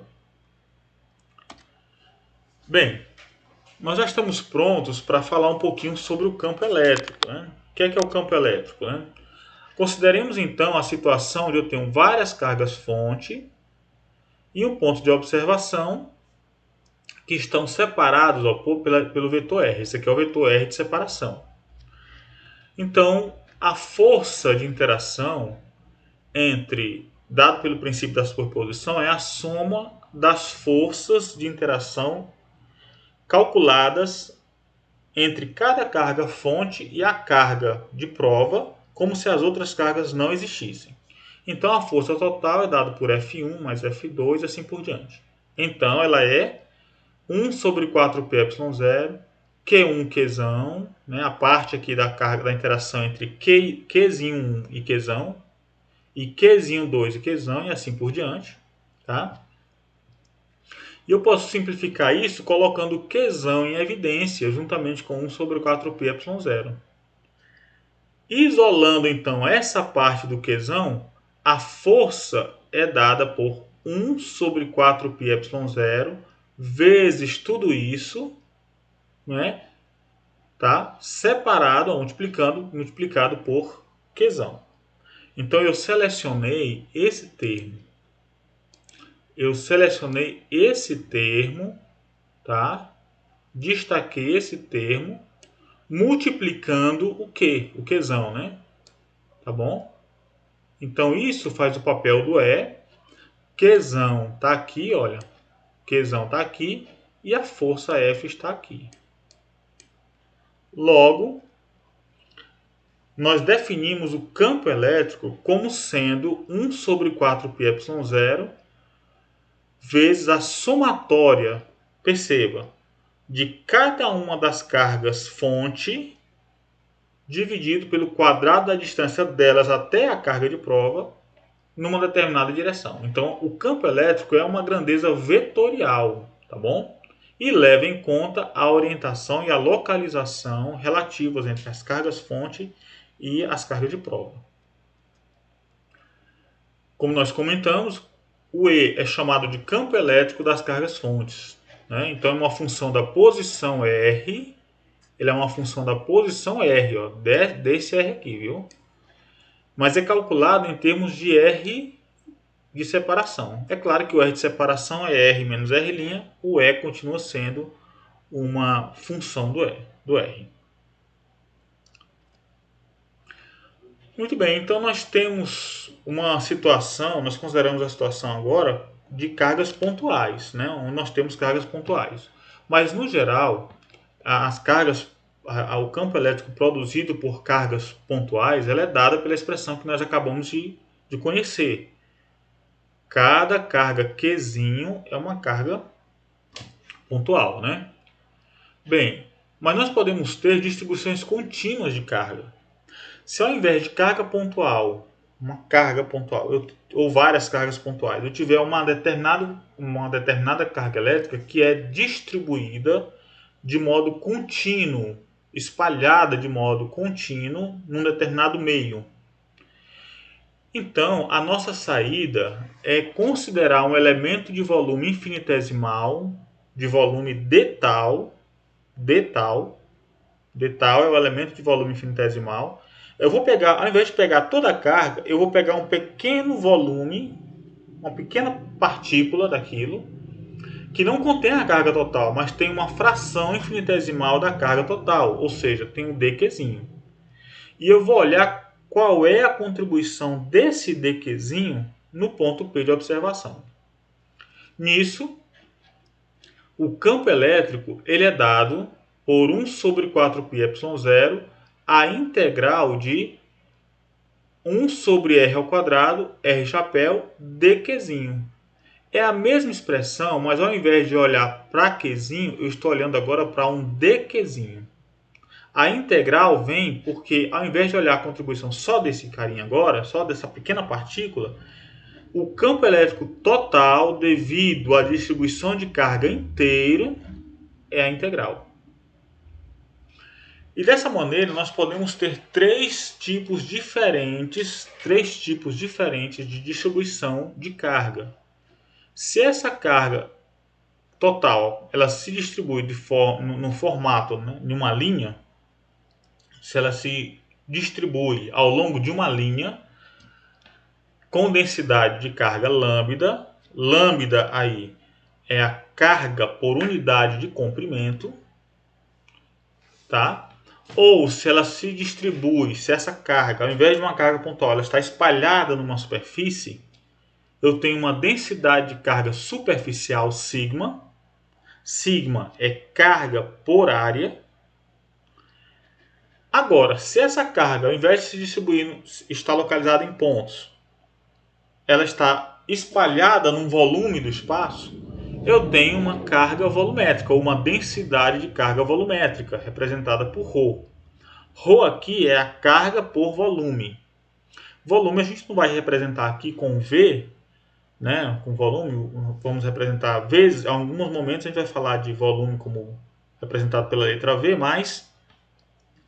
A: Bem, nós já estamos prontos para falar um pouquinho sobre o campo elétrico, né? O que é o campo elétrico, né? Consideremos então a situação onde eu tenho várias cargas-fonte e um ponto de observação que estão separados pelo vetor R. Esse aqui é o vetor R de separação. Então, a força de interação dado pelo princípio da superposição, é a soma das forças de interação calculadas entre cada carga-fonte e a carga de prova, como se as outras cargas não existissem. Então, a força total é dada por F1 mais F2 e assim por diante. Então, ela é 1 sobre 4πε0, Q1, Qzão, né, a parte aqui da carga da interação entre Qzinho1 e Qzão, e Qzinho2 e Qzão, e assim por diante. Tá? E eu posso simplificar isso colocando Qzão em evidência, juntamente com 1 sobre 4πε0. Isolando, então, essa parte do Qzão, a força é dada por 1 sobre 4πε0 vezes tudo isso, né, tá? Separado, multiplicado por Qzão. Então, eu selecionei esse termo. Tá? Destaquei esse termo, multiplicando o Q, o Qzão, né? Tá bom? Então, isso faz o papel do E. Qzão tá aqui, olha. Qzão tá aqui e a força F está aqui. Logo, nós definimos o campo elétrico como sendo 1 sobre 4πε0 vezes a somatória, perceba, de cada uma das cargas fonte dividido pelo quadrado da distância delas até a carga de prova numa determinada direção. Então, o campo elétrico é uma grandeza vetorial, tá bom? E leva em conta a orientação e a localização relativas entre as cargas fonte e as cargas de prova. Como nós comentamos, o E é chamado de campo elétrico das cargas fontes, né? Então, é uma função da posição R. Ele é uma função da posição R, ó, desse R aqui, viu? Mas é calculado em termos de R de separação. É claro que o R de separação é R menos R', o E continua sendo uma função do R. Muito bem, então nós temos uma situação, nós consideramos a situação agora de cargas pontuais, né? Onde nós temos cargas pontuais. Mas no geral, as cargas, o campo elétrico produzido por cargas pontuais, ela é dada pela expressão que nós acabamos de conhecer. Cada carga Qzinho é uma carga pontual, né? Bem, mas nós podemos ter distribuições contínuas de carga. Se ao invés de carga pontual, uma carga pontual, ou várias cargas pontuais, eu tiver uma determinada carga elétrica que é distribuída de modo contínuo, espalhada de modo contínuo num determinado meio. Então, a nossa saída é considerar um elemento de volume infinitesimal, de volume d tal é o elemento de volume infinitesimal. Eu vou pegar, ao invés de pegar toda a carga, eu vou pegar um pequeno volume, uma pequena partícula daquilo, que não contém a carga total, mas tem uma fração infinitesimal da carga total, ou seja, tem um dQzinho. E eu vou olhar qual é a contribuição desse dQzinho no ponto P de observação. Nisso, o campo elétrico ele é dado por 1 sobre 4πε0 a integral de 1 sobre r ao quadrado, r chapéu, dQzinho. É a mesma expressão, mas ao invés de olhar para Qzinho, eu estou olhando agora para um dQzinho. A integral vem porque, ao invés de olhar a contribuição só desse carinha agora, só dessa pequena partícula, o campo elétrico total, devido à distribuição de carga inteira, é a integral. E dessa maneira, nós podemos ter três tipos diferentes de distribuição de carga. Se essa carga total ela se distribui no formato, né, de uma linha, se ela se distribui ao longo de uma linha com densidade de carga lambda, lambda aí é a carga por unidade de comprimento, tá? Ou se ela se distribui, se essa carga, ao invés de uma carga pontual, ela está espalhada numa superfície, eu tenho uma densidade de carga superficial sigma. Sigma é carga por área. Agora, se essa carga, ao invés de se distribuir, está localizada em pontos, ela está espalhada num volume do espaço, eu tenho uma carga volumétrica, ou uma densidade de carga volumétrica, representada por ρ. ρ aqui é a carga por volume. Volume a gente não vai representar aqui com V, né? Com volume, vamos representar vezes. Em alguns momentos a gente vai falar de volume como representado pela letra V, mas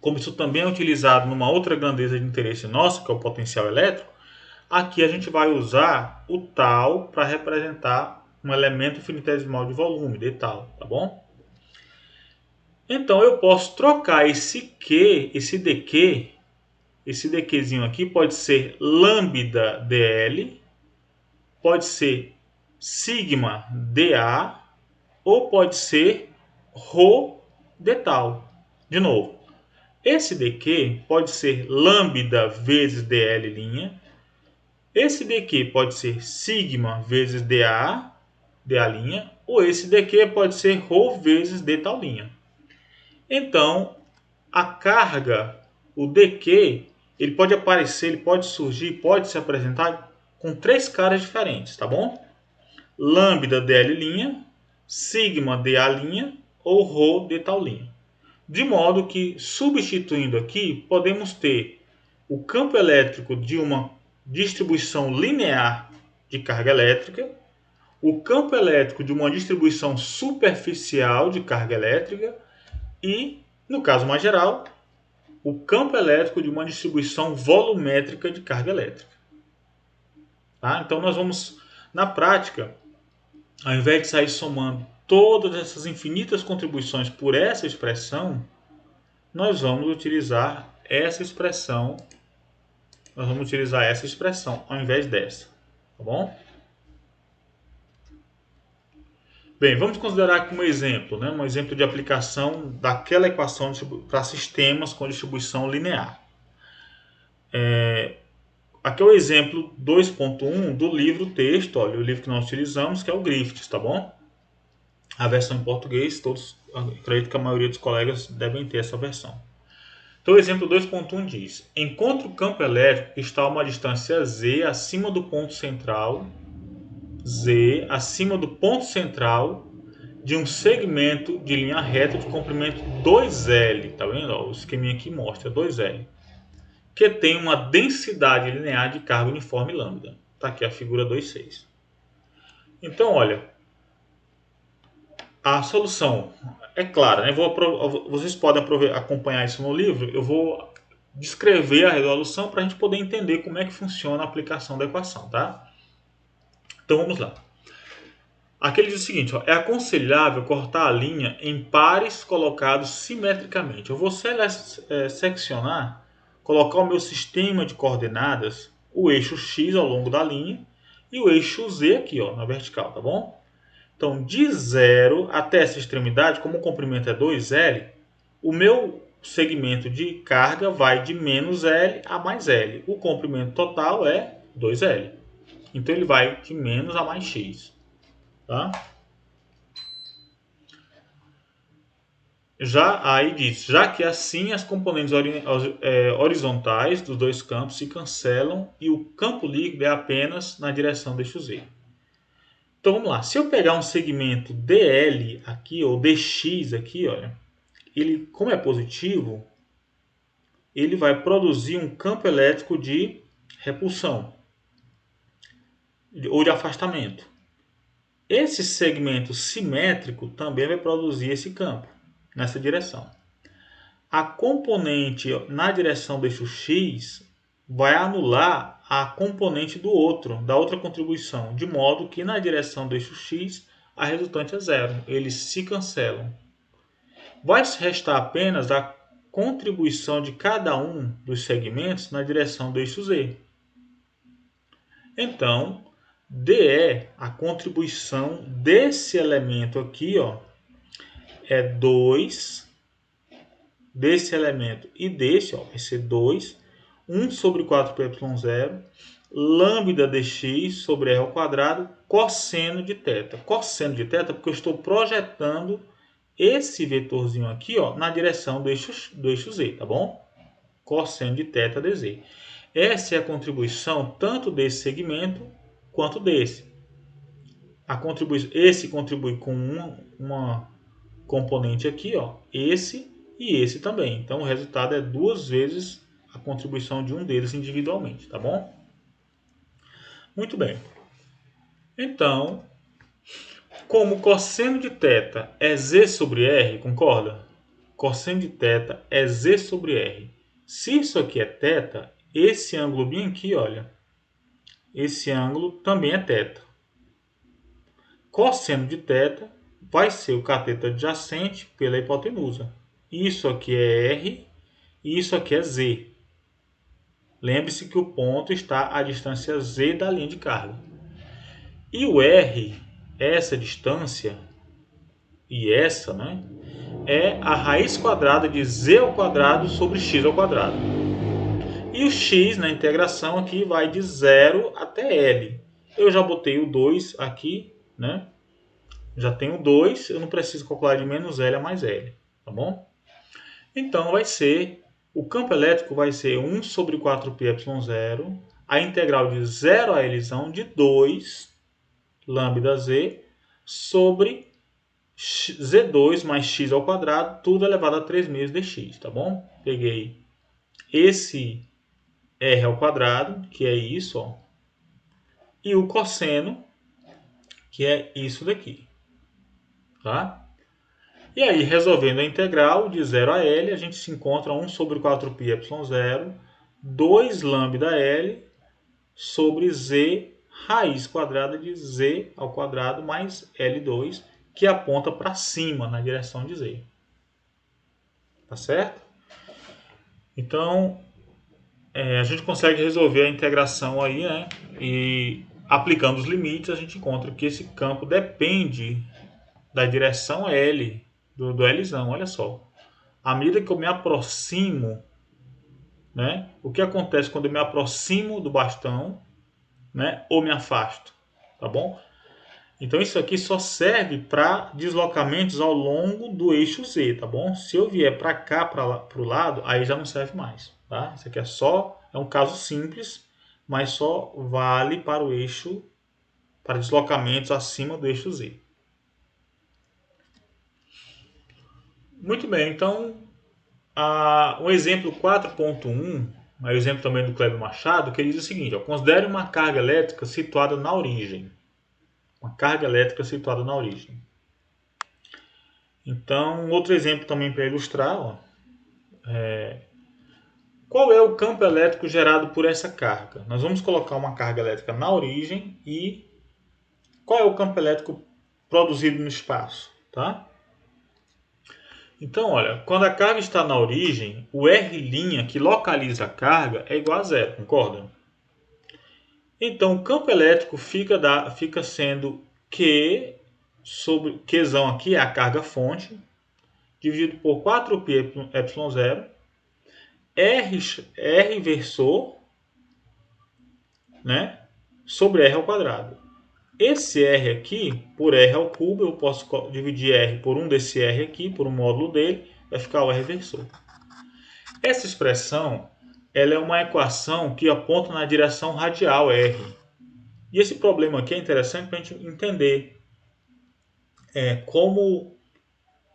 A: como isso também é utilizado numa outra grandeza de interesse nosso, que é o potencial elétrico, aqui a gente vai usar o tal para representar um elemento infinitesimal de volume, d tal, tá bom? Então eu posso trocar esse Q, esse dQzinho aqui pode ser lambda dL, pode ser sigma dA, ou pode ser ρ d tal. De novo, esse dQ pode ser lambda vezes dL', esse dQ pode ser sigma vezes dA', ou esse dQ pode ser ρ vezes d tal'. Então, a carga, o dQ, ele pode aparecer, ele pode surgir, pode se apresentar com três caras diferentes, tá bom? Lambda dl', sigma dA' ou ρ de tal linha. De modo que, substituindo aqui, podemos ter o campo elétrico de uma distribuição linear de carga elétrica, o campo elétrico de uma distribuição superficial de carga elétrica e, no caso mais geral, o campo elétrico de uma distribuição volumétrica de carga elétrica. Tá? Então nós vamos, na prática, ao invés de sair somando todas essas infinitas contribuições por essa expressão, nós vamos utilizar essa expressão. Nós vamos utilizar essa expressão ao invés dessa. Tá bom? Bem, vamos considerar como exemplo, né, um exemplo de aplicação daquela equação para sistemas com distribuição linear. Aqui é o exemplo 2.1 do livro texto, olha, o livro que nós utilizamos, que é o Griffiths, tá bom? A versão em português, todos, acredito que a maioria dos colegas devem ter essa versão. Então o exemplo 2.1 diz: encontre o campo elétrico que está a uma distância z acima do ponto central, de um segmento de linha reta de comprimento 2L, tá vendo? O esqueminha aqui mostra 2L, que tem uma densidade linear de carga uniforme lambda. Tá aqui a figura 2.6. Então, olha, a solução é clara, né? Vocês podem acompanhar isso no livro. Eu vou descrever a resolução para a gente poder entender como é que funciona a aplicação da equação, tá? Então vamos lá. Aqui ele diz o seguinte, ó, é aconselhável cortar a linha em pares colocados simetricamente. Eu vou seccionar, colocar o meu sistema de coordenadas, o eixo x ao longo da linha e o eixo z aqui, ó, na vertical, tá bom? Então, de 0 até essa extremidade, como o comprimento é 2L, o meu segmento de carga vai de menos L a mais L. O comprimento total é 2L. Então, ele vai de menos a mais x. Tá? Aí diz, já que assim as componentes horizontais dos dois campos se cancelam e o campo líquido é apenas na direção do eixo z. Então vamos lá, se eu pegar um segmento DL aqui, ou DX aqui, olha, ele, como é positivo, ele vai produzir um campo elétrico de repulsão, ou de afastamento. Esse segmento simétrico também vai produzir esse campo, nessa direção. A componente na direção do eixo X vai anular a componente da outra contribuição, de modo que na direção do eixo X a resultante é zero, eles se cancelam. Vai restar apenas a contribuição de cada um dos segmentos na direção do eixo Z. Então, DE, a contribuição desse elemento aqui, ó, é 2 desse elemento e desse, ó, vai ser 2, 1 sobre 4πy0, lambda dx sobre r ao quadrado, cosseno de θ. Cosseno de θ porque eu estou projetando esse vetorzinho aqui, ó, na direção do eixo z, tá bom? Cosseno de θ dz. Essa é a contribuição tanto desse segmento quanto desse. Esse contribui com uma componente aqui, ó, esse e esse também. Então o resultado é 2 vezes a contribuição de um deles individualmente, tá bom? Muito bem. Então, como cosseno de θ é z sobre r, concorda? Cosseno de θ é z sobre r. Se isso aqui é θ, esse ângulo bem aqui, olha, esse ângulo também é θ. Cosseno de θ vai ser o cateto adjacente pela hipotenusa. Isso aqui é R e isso aqui é Z. Lembre-se que o ponto está à distância Z da linha de carga. E o R, essa distância, e essa, né, é a raiz quadrada de Z ao quadrado sobre X ao quadrado. E o X na integração aqui vai de 0 até L. Eu já botei o 2 aqui, né? Já tenho 2, eu não preciso calcular de menos L a mais L, tá bom? Então vai ser O campo elétrico vai ser 1 sobre 4πε0, a integral de 0 a L de 2 lambda z sobre z2 mais x ao quadrado, tudo elevado a 3 meios dx, tá bom? Peguei esse r ao quadrado, que é isso, ó, e o cosseno, que é isso daqui, tá? E aí, resolvendo a integral de 0 a L, a gente se encontra 1 sobre 4πε0, 2 lambda L sobre z raiz quadrada de z ao quadrado mais L2, que aponta para cima, na direção de z. Tá certo? Então, a gente consegue resolver a integração aí, né? E aplicando os limites, a gente encontra que esse campo depende da direção L, do Lzão, olha só. À medida que eu me aproximo, né? O que acontece quando eu me aproximo do bastão, né? Ou me afasto, tá bom? Então isso aqui só serve para deslocamentos ao longo do eixo Z, tá bom? Se eu vier para cá, para o lado, aí já não serve mais, tá? Isso aqui é um caso simples, mas só vale para o eixo, para deslocamentos acima do eixo Z. Muito bem, então um exemplo 4.1, um exemplo também do Kleber Machado, que ele diz o seguinte: ó, considere uma carga elétrica situada na origem. Uma carga elétrica situada na origem. Então, outro exemplo também para ilustrar, ó, qual é o campo elétrico gerado por essa carga? Nós vamos colocar uma carga elétrica na origem e qual é o campo elétrico produzido no espaço, tá? Então, olha, quando a carga está na origem, o R' que localiza a carga é igual a zero, concorda? Então, o campo elétrico fica sendo Q sobre Qzão aqui é a carga fonte, dividido por 4πε0, R versor, né, sobre R ao quadrado. Esse R aqui, por R ao cubo, eu posso dividir R por um desse R aqui, por um módulo dele, vai ficar o R versor. Essa expressão ela é uma equação que aponta na direção radial R. E esse problema aqui é interessante para a gente entender como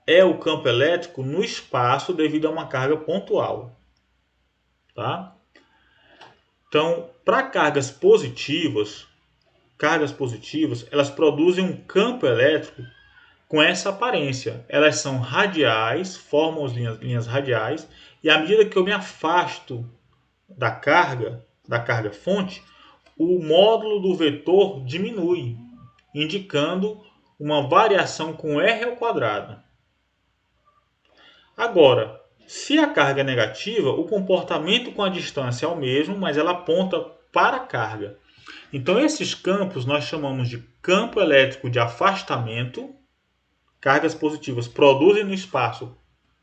A: é o campo elétrico no espaço devido a uma carga pontual. Tá? Então, para cargas positivas, elas produzem um campo elétrico com essa aparência. Elas são radiais, formam as linhas radiais, e à medida que eu me afasto da carga fonte, o módulo do vetor diminui, indicando uma variação com R ao quadrado. Agora, se a carga é negativa, o comportamento com a distância é o mesmo, mas ela aponta para a carga. Então, esses campos nós chamamos de campo elétrico de afastamento. Cargas positivas produzem no espaço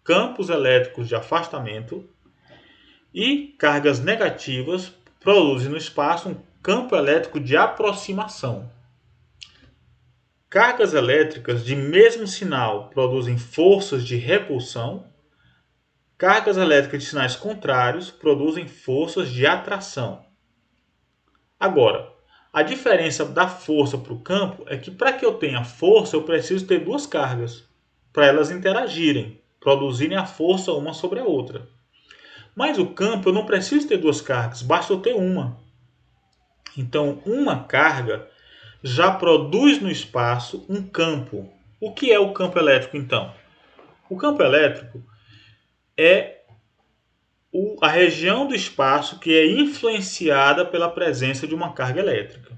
A: campos elétricos de afastamento. E cargas negativas produzem no espaço um campo elétrico de aproximação. Cargas elétricas de mesmo sinal produzem forças de repulsão. Cargas elétricas de sinais contrários produzem forças de atração. Agora, a diferença da força para o campo é que para que eu tenha força, eu preciso ter duas cargas, para elas interagirem, produzirem a força uma sobre a outra. Mas o campo eu não preciso ter duas cargas, basta eu ter uma. Então, uma carga já produz no espaço um campo. O que é o campo elétrico, então? O campo elétrico é a região do espaço que é influenciada pela presença de uma carga elétrica.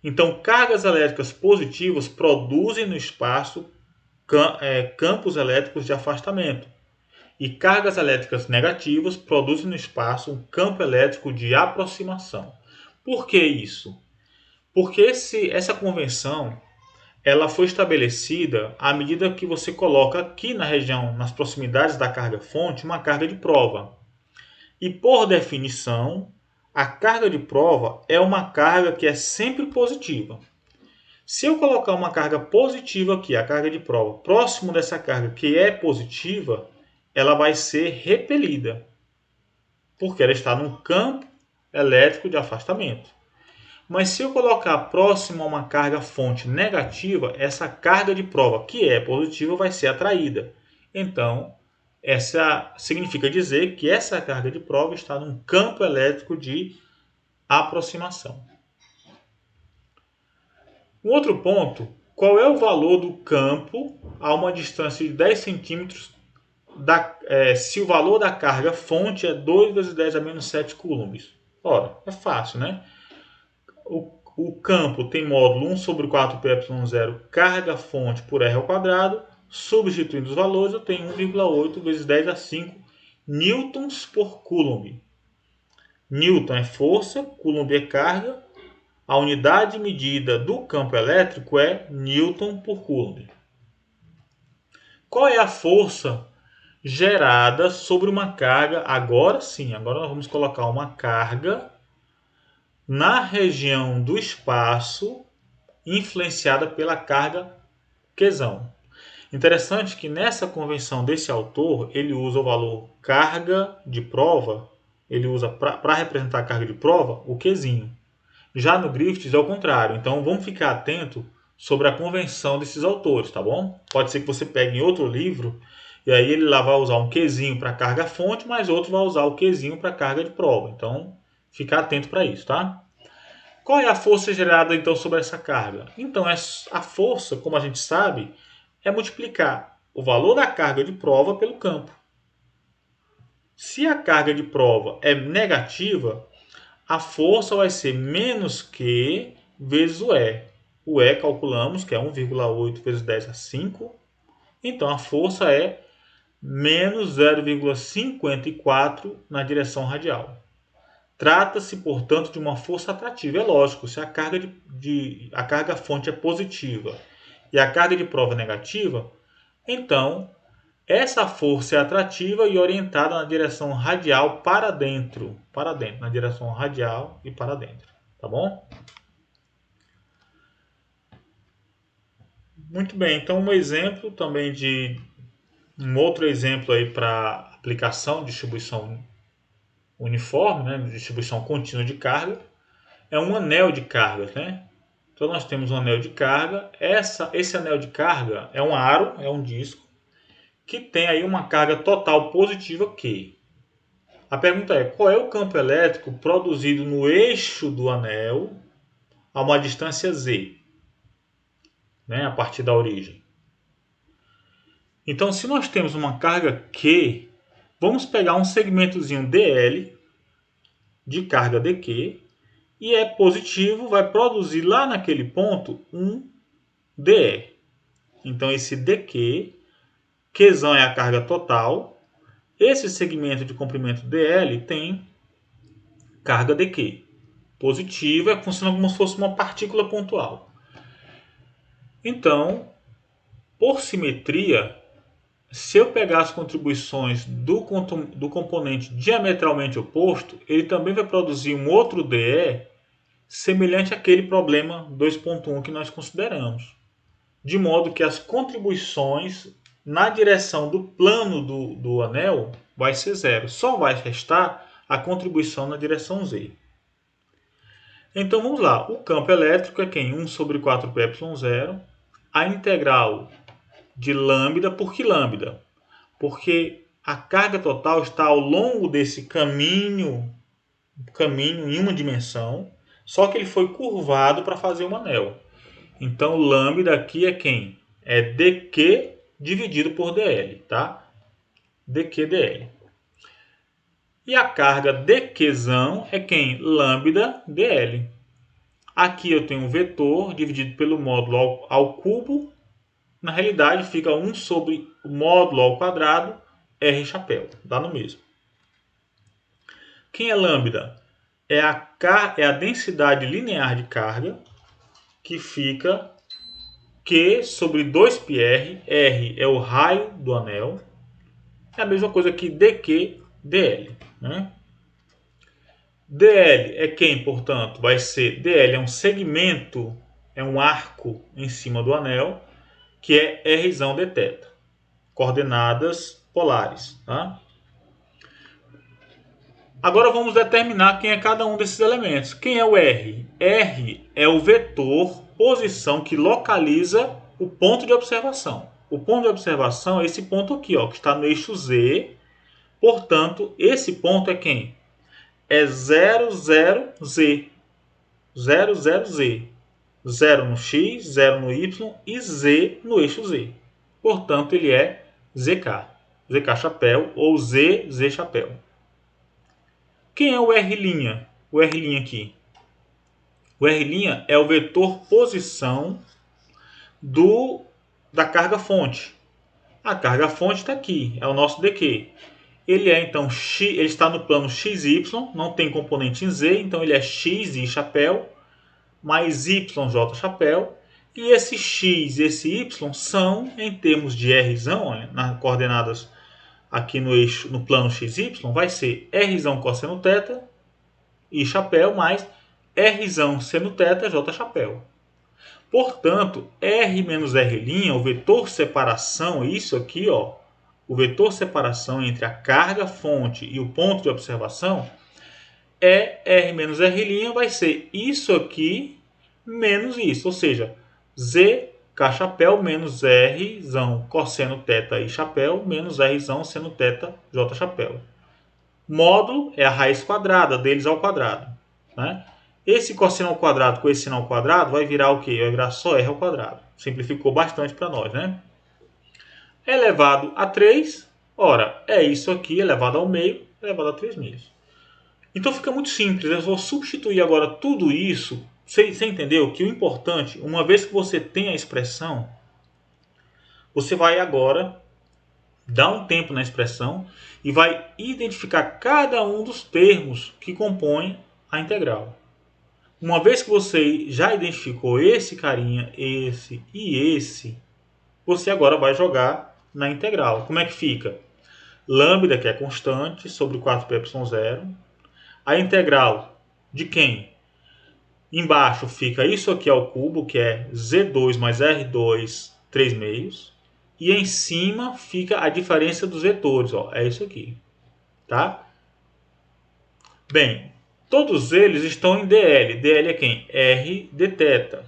A: Então, cargas elétricas positivas produzem no espaço campos elétricos de afastamento. E cargas elétricas negativas produzem no espaço um campo elétrico de aproximação. Por que isso? Porque essa convenção ela foi estabelecida à medida que você coloca aqui na região, nas proximidades da carga fonte, uma carga de prova. E por definição, a carga de prova é uma carga que é sempre positiva. Se eu colocar uma carga positiva aqui, a carga de prova, próximo dessa carga que é positiva, ela vai ser repelida. porque ela está num campo elétrico de afastamento. Mas se eu colocar próximo a uma carga fonte negativa, essa carga de prova, que é positiva, vai ser atraída. Então, essa significa dizer que essa carga de prova está num campo elétrico de aproximação. Um outro ponto, qual é o valor do campo a uma distância de 10 centímetros se o valor da carga fonte é 2 vezes 10 a menos 7 coulombs? Ora, é fácil, né? O campo tem módulo 1 sobre 4πε0 carga fonte por r ao quadrado. Substituindo os valores, eu tenho 1,8 vezes 10 a 5 newtons por coulomb. Newton é força, coulomb é carga. A unidade medida do campo elétrico é newton por coulomb. Qual é a força gerada sobre uma carga? Agora sim, agora nós vamos colocar uma carga na região do espaço influenciada pela carga Qzão. Interessante que nessa convenção desse autor, ele usa o valor carga de prova, ele usa para representar a carga de prova o Qzinho. Já no Griffiths é o contrário, então vamos ficar atento sobre a convenção desses autores, tá bom? Pode ser que você pegue em outro livro e aí ele lá vai usar um Qzinho para carga fonte, mas outro vai usar o Qzinho para carga de prova. Então, ficar atento para isso, tá? Qual é a força gerada então sobre essa carga? Então, a força, como a gente sabe, é multiplicar o valor da carga de prova pelo campo. Se a carga de prova é negativa, a força vai ser menos Q vezes o E. O E calculamos que é 1,8 vezes 10 a 5. Então, a força é menos 0,54 na direção radial. Trata-se, portanto, de uma força atrativa. É lógico, se a carga fonte é positiva e a carga de prova é negativa, então essa força é atrativa e orientada na direção radial para dentro, na direção radial e para dentro, tá bom? Muito bem, então um exemplo também um outro exemplo aí para aplicação de distribuição uniforme, né, distribuição contínua de carga, é um anel de cargas, né? Então nós temos um anel de carga. Esse anel de carga é um aro, é um disco, que tem aí uma carga total positiva Q. A pergunta é, qual é o campo elétrico produzido no eixo do anel a uma distância Z, né, a partir da origem? Então, se nós temos uma carga Q, vamos pegar um segmentozinho DL de carga dQ e é positivo, vai produzir lá naquele ponto um dE. Então, esse dQ, Qzão é a carga total, esse segmento de comprimento DL tem carga dQ. Positiva, funciona como se fosse uma partícula pontual. Então, por simetria, se eu pegar as contribuições do componente diametralmente oposto, ele também vai produzir um outro dE semelhante àquele problema 2.1 que nós consideramos. De modo que as contribuições na direção do plano do anel vai ser zero. Só vai restar a contribuição na direção Z. Então vamos lá. O campo elétrico é quem? 1 sobre 4πε0. A integral de lambda. Por que lambda? Porque a carga total está ao longo desse caminho em uma dimensão, só que ele foi curvado para fazer um anel. Então, lambda aqui é quem? É dq dividido por dl, tá? dq dl. E a carga dqzão é quem? Lambda dl. Aqui eu tenho um vetor dividido pelo módulo ao cubo. Na realidade, fica 1 sobre o módulo ao quadrado r chapéu. Dá no mesmo. Quem é lambda? É a densidade linear de carga, que fica Q sobre 2πr. R é o raio do anel. É a mesma coisa que dq dl. Né? dl é quem, portanto? Vai ser dl é um segmento, é um arco em cima do anel, que é Rzão dθ. Coordenadas polares. Tá? Agora vamos determinar quem é cada um desses elementos. Quem é o R? R é o vetor posição que localiza o ponto de observação. O ponto de observação é esse ponto aqui, ó, que está no eixo Z. Portanto, esse ponto é quem? É 00Z. 00Z. 0 no X, 0 no Y e Z no eixo Z. Portanto, ele é ZK. ZK chapéu ou ZZ chapéu. Quem é o R'? O R' aqui. O R' é o vetor posição da carga fonte. A carga fonte está aqui, é o nosso DQ. Ele é então ele está no plano XY, não tem componente em Z, então ele é XI chapéu mais YJ chapéu. E esse X e esse Y são, em termos de Rzão, olha, nas coordenadas aqui no eixo, no plano XY, vai ser Rzão cosseno θ I chapéu mais Rzão seno θ J chapéu. Portanto, R menos R', o vetor separação, isso aqui, ó, o vetor separação entre a carga fonte e o ponto de observação, é R menos R' vai ser isso aqui menos isso, ou seja, ZK chapéu menos Rzão cosseno θ I chapéu menos Rzão seno θ J chapéu. Módulo é a raiz quadrada deles ao quadrado, né? Esse cosseno ao quadrado com esse seno ao quadrado vai virar o quê? Vai virar só R ao quadrado. Simplificou bastante para nós, né? Elevado a 3, ora, é isso aqui elevado ao meio, elevado a 3 meios. Então fica muito simples, eu vou substituir agora tudo isso. Você entendeu que o importante, uma vez que você tem a expressão, você vai agora dar um tempo na expressão e vai identificar cada um dos termos que compõem a integral. Uma vez que você já identificou esse carinha, esse e esse, você agora vai jogar na integral. Como é que fica? Lambda, que é constante, sobre 4πε0. A integral de quem? Embaixo fica isso aqui ao cubo, que é Z2 mais R2, 3 meios. E em cima fica a diferença dos vetores, ó, é isso aqui. Tá? Bem, todos eles estão em DL. DL é quem? R dθ.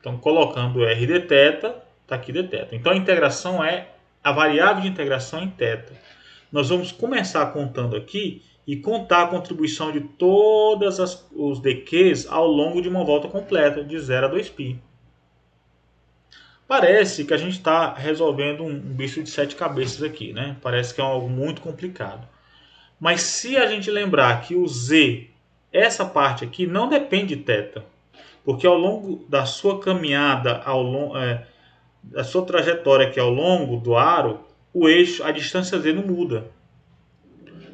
A: Então, colocando R dθ, está aqui dθ. Então, a integração é a variável de integração em θ. Nós vamos começar contando aqui e contar a contribuição de todas os dQs ao longo de uma volta completa, de 0 a 2π. Parece que a gente está resolvendo um bicho de 7 cabeças aqui, né? Parece que é algo muito complicado. Mas se a gente lembrar que o Z, essa parte aqui, não depende de θ. Porque ao longo da sua caminhada, da sua trajetória aqui ao longo do aro, o eixo, a distância Z não muda.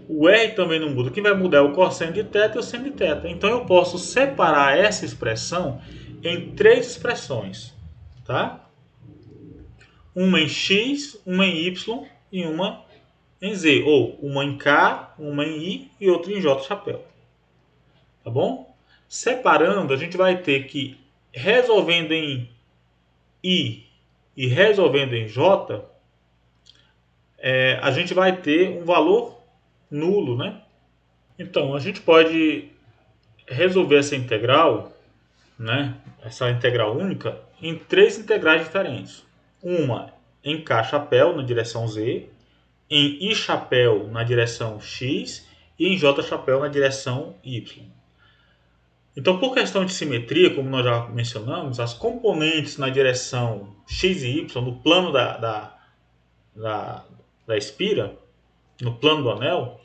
A: O R também não muda. O que vai mudar é o cosseno de θ e o seno de θ. Então eu posso separar essa expressão em 3 expressões. Tá? Uma em X, uma em Y e uma em Z. Ou uma em K, uma em I e outra em J chapéu. Tá bom? Separando, a gente vai ter que, resolvendo em I e resolvendo em J, a gente vai ter um valor nulo, né? Então, a gente pode resolver essa integral, né? Essa integral única, em 3 integrais diferentes. Uma em K chapéu na direção Z, em I chapéu na direção X e em J chapéu na direção Y. Então, por questão de simetria, como nós já mencionamos, as componentes na direção X e Y, no plano da espira, no plano do anel,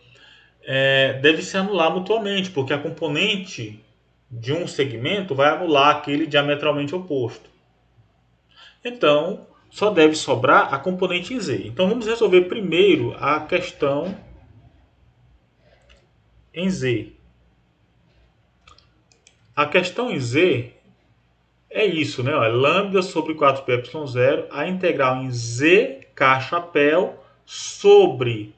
A: deve se anular mutuamente, porque a componente de um segmento vai anular aquele diametralmente oposto. Então, só deve sobrar a componente em Z. Então, vamos resolver primeiro a questão em Z. A questão em Z é isso, né? Lambda sobre 4πε0, a integral em ZK chapéu sobre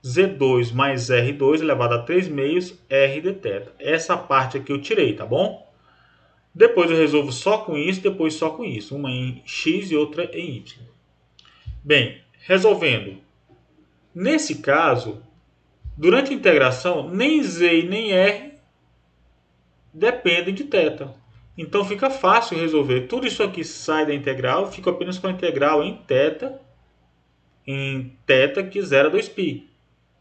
A: Z2 mais R2 elevado a 3 meios R dθ. Essa parte aqui eu tirei, tá bom? Depois eu resolvo só com isso, depois só com isso. Uma em X e outra em Y. Bem, resolvendo. Nesse caso, Durante a integração, nem Z e nem R dependem de θ. Então fica fácil resolver. Tudo isso aqui sai da integral, fica apenas com a integral em θ que 0 a 2π,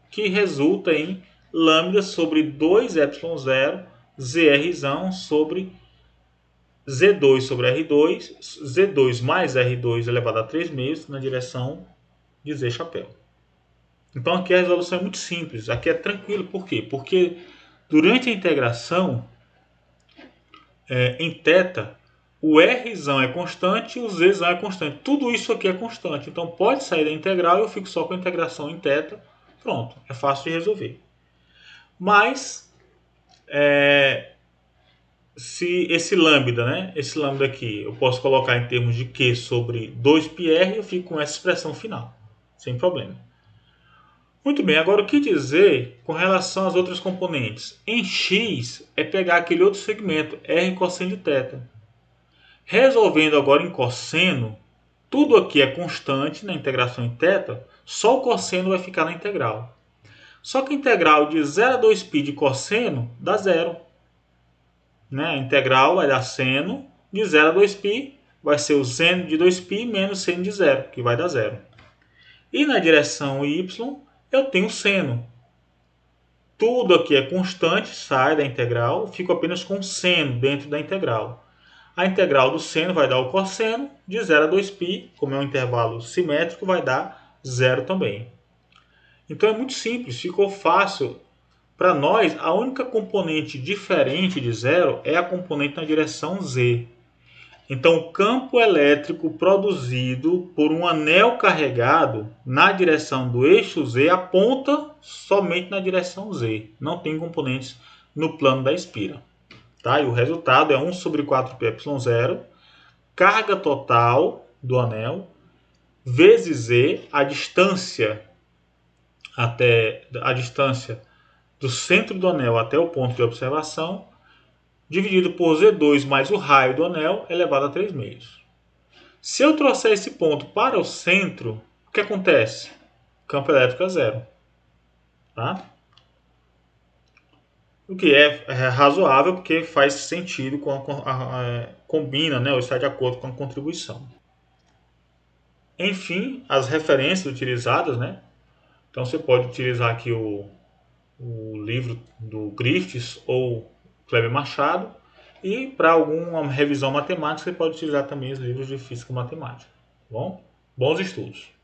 A: que resulta em lambda sobre 2ε0 zr sobre Z2 sobre R2, Z2 mais R2 elevado a 3 meios na direção de Z chapéu. Então aqui a resolução é muito simples, aqui é tranquilo. Por quê? Porque durante a integração em θ, o R é constante e o Z é constante. Tudo isso aqui é constante. Então pode sair da integral e eu fico só com a integração em θ. Pronto, é fácil de resolver. Mas se esse lambda, né? Esse lambda aqui, eu posso colocar em termos de Q sobre 2πr, eu fico com essa expressão final, sem problema. Muito bem, agora o que dizer com relação às outras componentes? Em x é pegar aquele outro segmento, r cosseno de θ. Resolvendo agora em cosseno, tudo aqui é constante na integração em θ, só o cosseno vai ficar na integral. Só que a integral de 0 a 2π de cosseno dá zero. Né? A integral vai dar seno de 0 a 2π, vai ser o seno de 2π menos seno de 0, que vai dar zero. E na direção y, eu tenho seno. Tudo aqui é constante, sai da integral, fico apenas com seno dentro da integral. A integral do seno vai dar o cosseno de 0 a 2π, como é um intervalo simétrico, vai dar zero também. Então é muito simples, ficou fácil. Para nós, a única componente diferente de zero é a componente na direção z. Então, o campo elétrico produzido por um anel carregado na direção do eixo z aponta somente na direção z. Não tem componentes no plano da espira. Tá? E o resultado é 1 sobre 4πε0, carga total do anel, vezes z, a distância do centro do anel até o ponto de observação, dividido por Z2 mais o raio do anel elevado a 3 meios. Se eu trouxer esse ponto para o centro, o que acontece? Campo elétrico é zero. Tá? O que é razoável, porque faz sentido, combina, né, ou está de acordo com a contribuição. Enfim, as referências utilizadas, né? Então você pode utilizar aqui o livro do Griffiths ou Kleber Machado, e para alguma revisão matemática você pode utilizar também os livros de física matemática. Bom? Bons estudos!